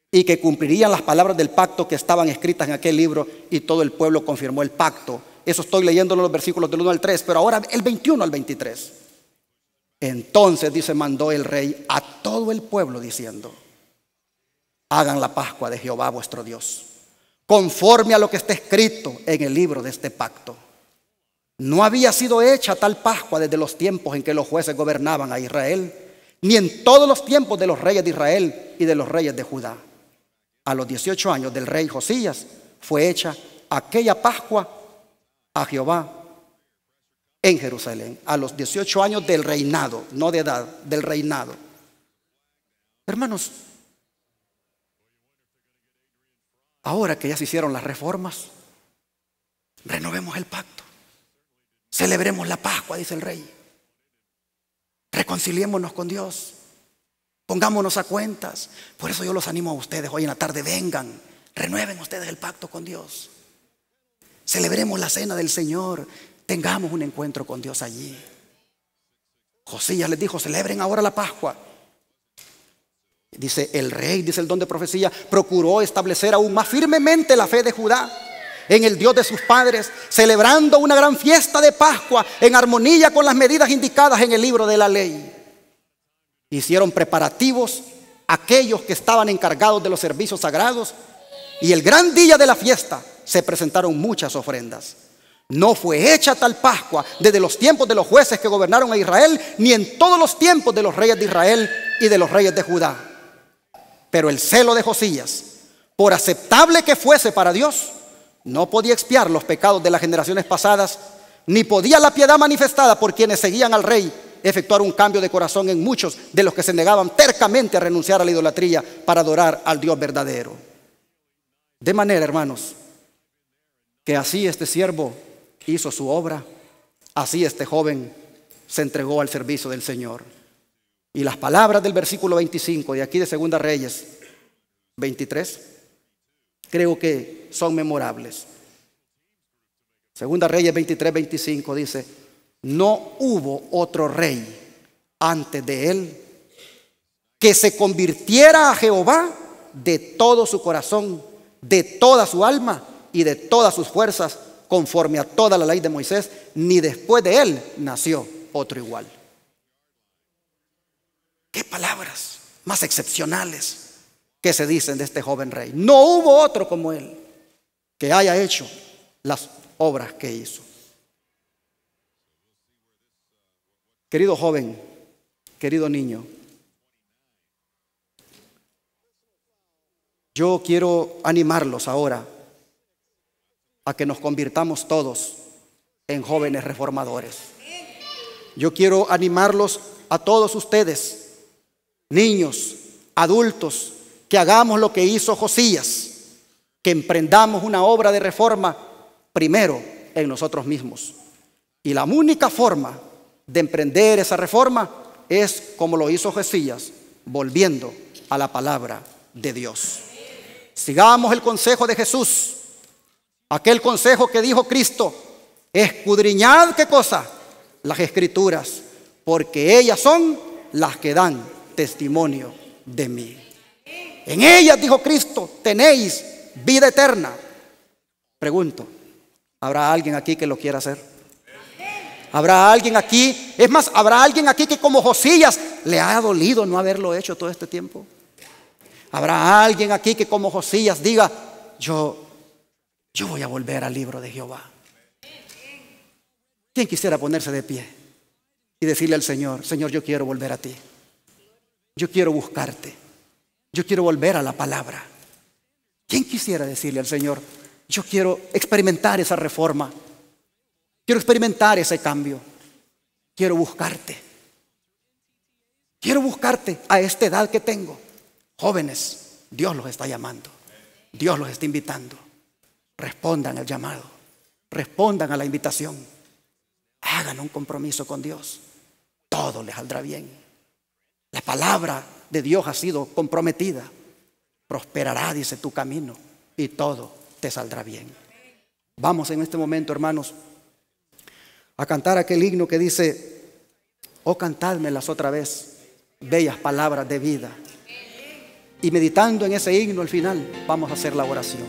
y que cumplirían las palabras del pacto que estaban escritas en aquel libro. Y todo el pueblo confirmó el pacto. Eso estoy leyendo en los versículos del 1 al 3, pero ahora el 21 al 23. Entonces, dice, mandó el rey a todo el pueblo diciendo: hagan la Pascua de Jehová vuestro Dios, conforme a lo que está escrito en el libro de este pacto. No había sido hecha tal Pascua desde los tiempos en que los jueces gobernaban a Israel, ni en todos los tiempos de los reyes de Israel y de los reyes de Judá. A los 18 años del rey Josías fue hecha aquella Pascua a Jehová en Jerusalén. A los 18 años del reinado, no de edad, del reinado. Hermanos, ahora que ya se hicieron las reformas, renovemos el pacto. Celebremos la Pascua, dice el rey. Reconciliémonos con Dios. Pongámonos a cuentas. Por eso yo los animo a ustedes hoy en la tarde: vengan, renueven ustedes el pacto con Dios. Celebremos la cena del Señor. Tengamos un encuentro con Dios allí. Josías les dijo: celebren ahora la Pascua. Dice el rey, dice el don de profecía, procuró establecer aún más firmemente la fe de Judá en el Dios de sus padres, celebrando una gran fiesta de Pascua en armonía con las medidas indicadas en el libro de la ley. Hicieron preparativos aquellos que estaban encargados de los servicios sagrados, y el gran día de la fiesta se presentaron muchas ofrendas. No fue hecha tal Pascua desde los tiempos de los jueces que gobernaron a Israel, ni en todos los tiempos de los reyes de Israel y de los reyes de Judá. Pero el celo de Josías, por aceptable que fuese para Dios, no podía expiar los pecados de las generaciones pasadas, ni podía la piedad manifestada por quienes seguían al rey efectuar un cambio de corazón en muchos de los que se negaban tercamente a renunciar a la idolatría para adorar al Dios verdadero. De manera, hermanos, que así este siervo hizo su obra, así este joven se entregó al servicio del Señor. Y las palabras del versículo 25 de aquí de Segunda Reyes 23 creo que son memorables. Segunda Reyes 23, 25 dice: no hubo otro rey antes de él que se convirtiera a Jehová de todo su corazón, de toda su alma y de todas sus fuerzas, conforme a toda la ley de Moisés, ni después de él nació otro igual. Qué palabras más excepcionales que se dicen de este joven rey. No hubo otro como él que haya hecho las obras que hizo. Querido joven, querido niño, yo quiero animarlos ahora a que nos convirtamos todos en jóvenes reformadores. Yo quiero animarlos a todos ustedes, niños, adultos, que hagamos lo que hizo Josías, que emprendamos una obra de reforma primero en nosotros mismos. Y la única forma de emprender esa reforma es como lo hizo Josías, volviendo a la palabra de Dios. Sigamos el consejo de Jesús, aquel consejo que dijo Cristo: escudriñad, ¿qué cosa? Las Escrituras, porque ellas son las que dan testimonio de mí. En ellas, dijo Cristo, tenéis vida eterna. Pregunto, ¿habrá alguien aquí que lo quiera hacer? ¿Habrá alguien aquí? Es más, ¿habrá alguien aquí que como Josías le ha dolido no haberlo hecho todo este tiempo? ¿Habrá alguien aquí que como Josías diga: yo voy a volver al libro de Jehová? ¿Quién quisiera ponerse de pie y decirle al Señor: Señor, yo quiero volver a ti, yo quiero buscarte, yo quiero volver a la palabra? ¿Quién quisiera decirle al Señor: yo quiero experimentar esa reforma, quiero experimentar ese cambio, quiero buscarte a esta edad que tengo? Jóvenes, Dios los está llamando, Dios los está invitando. Respondan al llamado, respondan a la invitación, hagan un compromiso con Dios, todo les saldrá bien. La palabra de Dios ha sido comprometida. Prosperará, dice, tu camino y todo te saldrá bien. Vamos en este momento, hermanos, a cantar aquel himno que dice: oh, cantádmelas otra vez, bellas palabras de vida. Y meditando en ese himno, al final vamos a hacer la oración.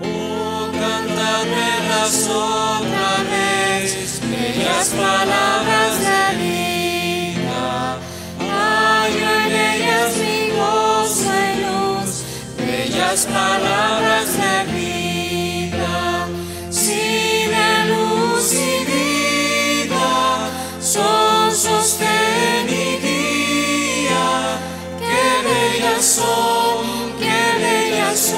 Oh, cantádmelas otra vez, bellas palabras de vida. Hallo en ellas mi gozo y luz, bellas palabras de vida. Si de luz y vida son sostén y guía, qué bellas son, bellas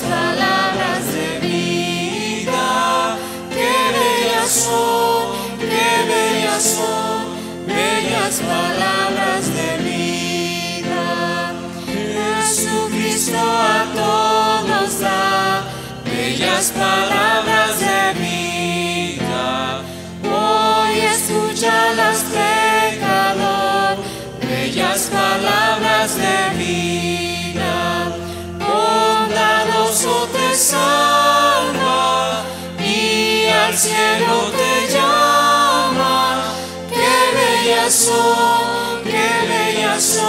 palabras de vida. Qué bellas son, bellas palabras de vida. Jesucristo a todos da bellas palabras de vida. Hoy escúchalas, pecador, bellas palabras de vida. Bondadoso te salva y al cielo te llama. Qué bellas son, bellas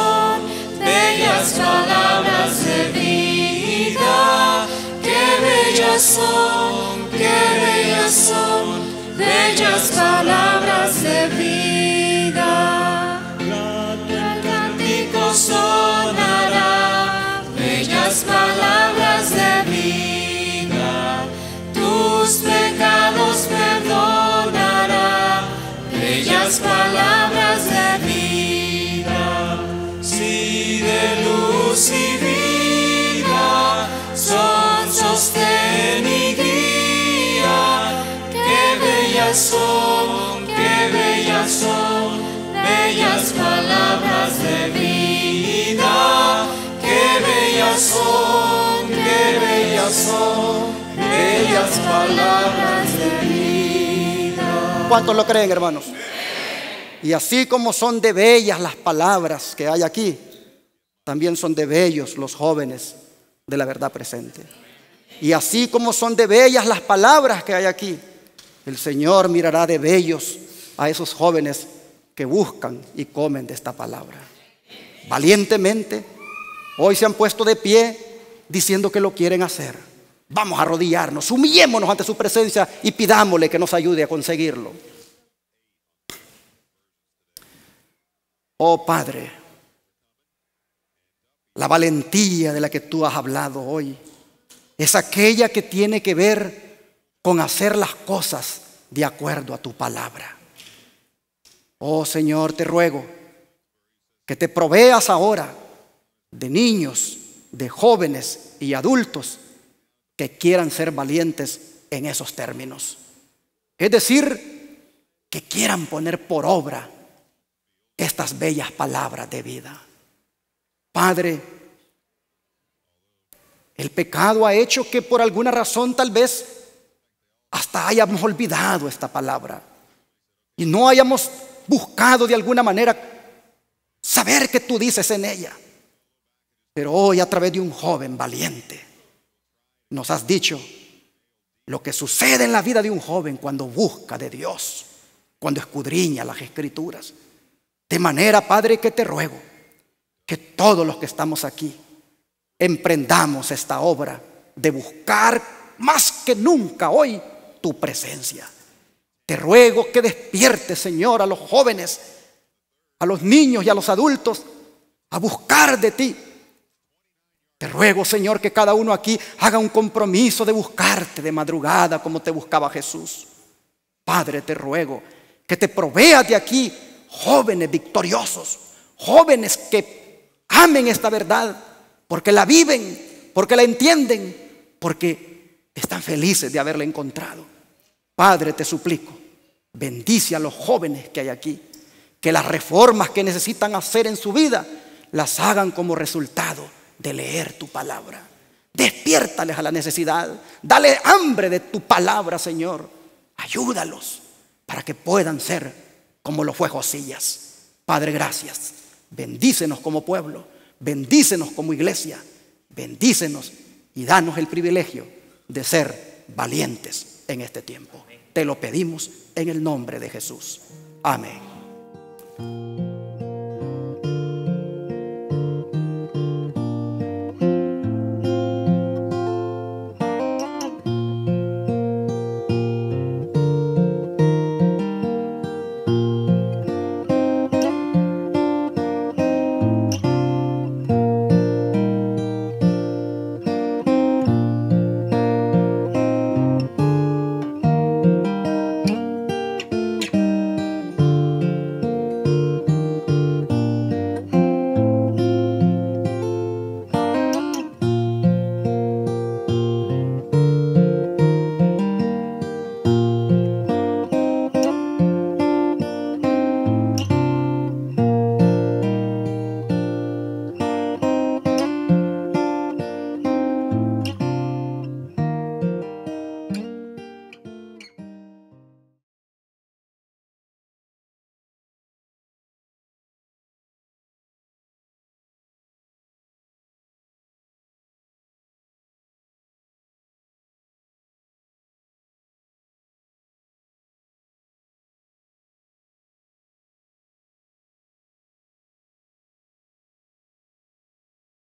palabras de vida. Qué bellas son, bellas palabras de vida. El cántico sonará, bellas palabras de vida. Tus pecados perdonará, bellas palabras de vida. Si de luz y vida son sostén y guía, qué bellas son, bellas palabras de vida. Qué bellas son, bellas palabras de vida. ¿Cuántos lo creen, hermanos? Y así como son de bellas las palabras que hay aquí, también son de bellos los jóvenes de la verdad presente. Y así como son de bellas las palabras que hay aquí, el Señor mirará de bellos a esos jóvenes que buscan y comen de esta palabra. Valientemente, Hoy se han puesto de pie diciendo que lo quieren hacer. Vamos a arrodillarnos, humillémonos ante su presencia y pidámosle que nos ayude a conseguirlo. Oh Padre, la valentía de la que tú has hablado hoy es aquella que tiene que ver con hacer las cosas de acuerdo a tu palabra. Oh Señor, te ruego que te proveas ahora de niños, de jóvenes y adultos que quieran ser valientes en esos términos. Es decir, que quieran poner por obra estas bellas palabras de vida. Padre, el pecado ha hecho que por alguna razón tal vez hasta hayamos olvidado esta palabra y no hayamos buscado de alguna manera saber qué tú dices en ella. Pero hoy, a través de un joven valiente, nos has dicho lo que sucede en la vida de un joven cuando busca de Dios, cuando escudriña las Escrituras. De manera, Padre, que te ruego que todos los que estamos aquí emprendamos esta obra de buscar más que nunca hoy tu presencia. Te ruego que despiertes, Señor, a los jóvenes, a los niños y a los adultos a buscar de ti. Te ruego, Señor, que cada uno aquí haga un compromiso de buscarte de madrugada como te buscaba Jesús. Padre, te ruego que te proveas de aquí jóvenes victoriosos, jóvenes que amen esta verdad, porque la viven, porque la entienden, porque están felices de haberla encontrado. Padre, te suplico, bendice a los jóvenes que hay aquí, que las reformas que necesitan hacer en su vida las hagan como resultado de leer tu palabra. Despiértales a la necesidad, dale hambre de tu palabra, Señor. Ayúdalos para que puedan ser como lo fue Josías. Padre, gracias. Bendícenos como pueblo, bendícenos como iglesia, bendícenos y danos el privilegio de ser valientes en este tiempo. Te lo pedimos en el nombre de Jesús. Amén.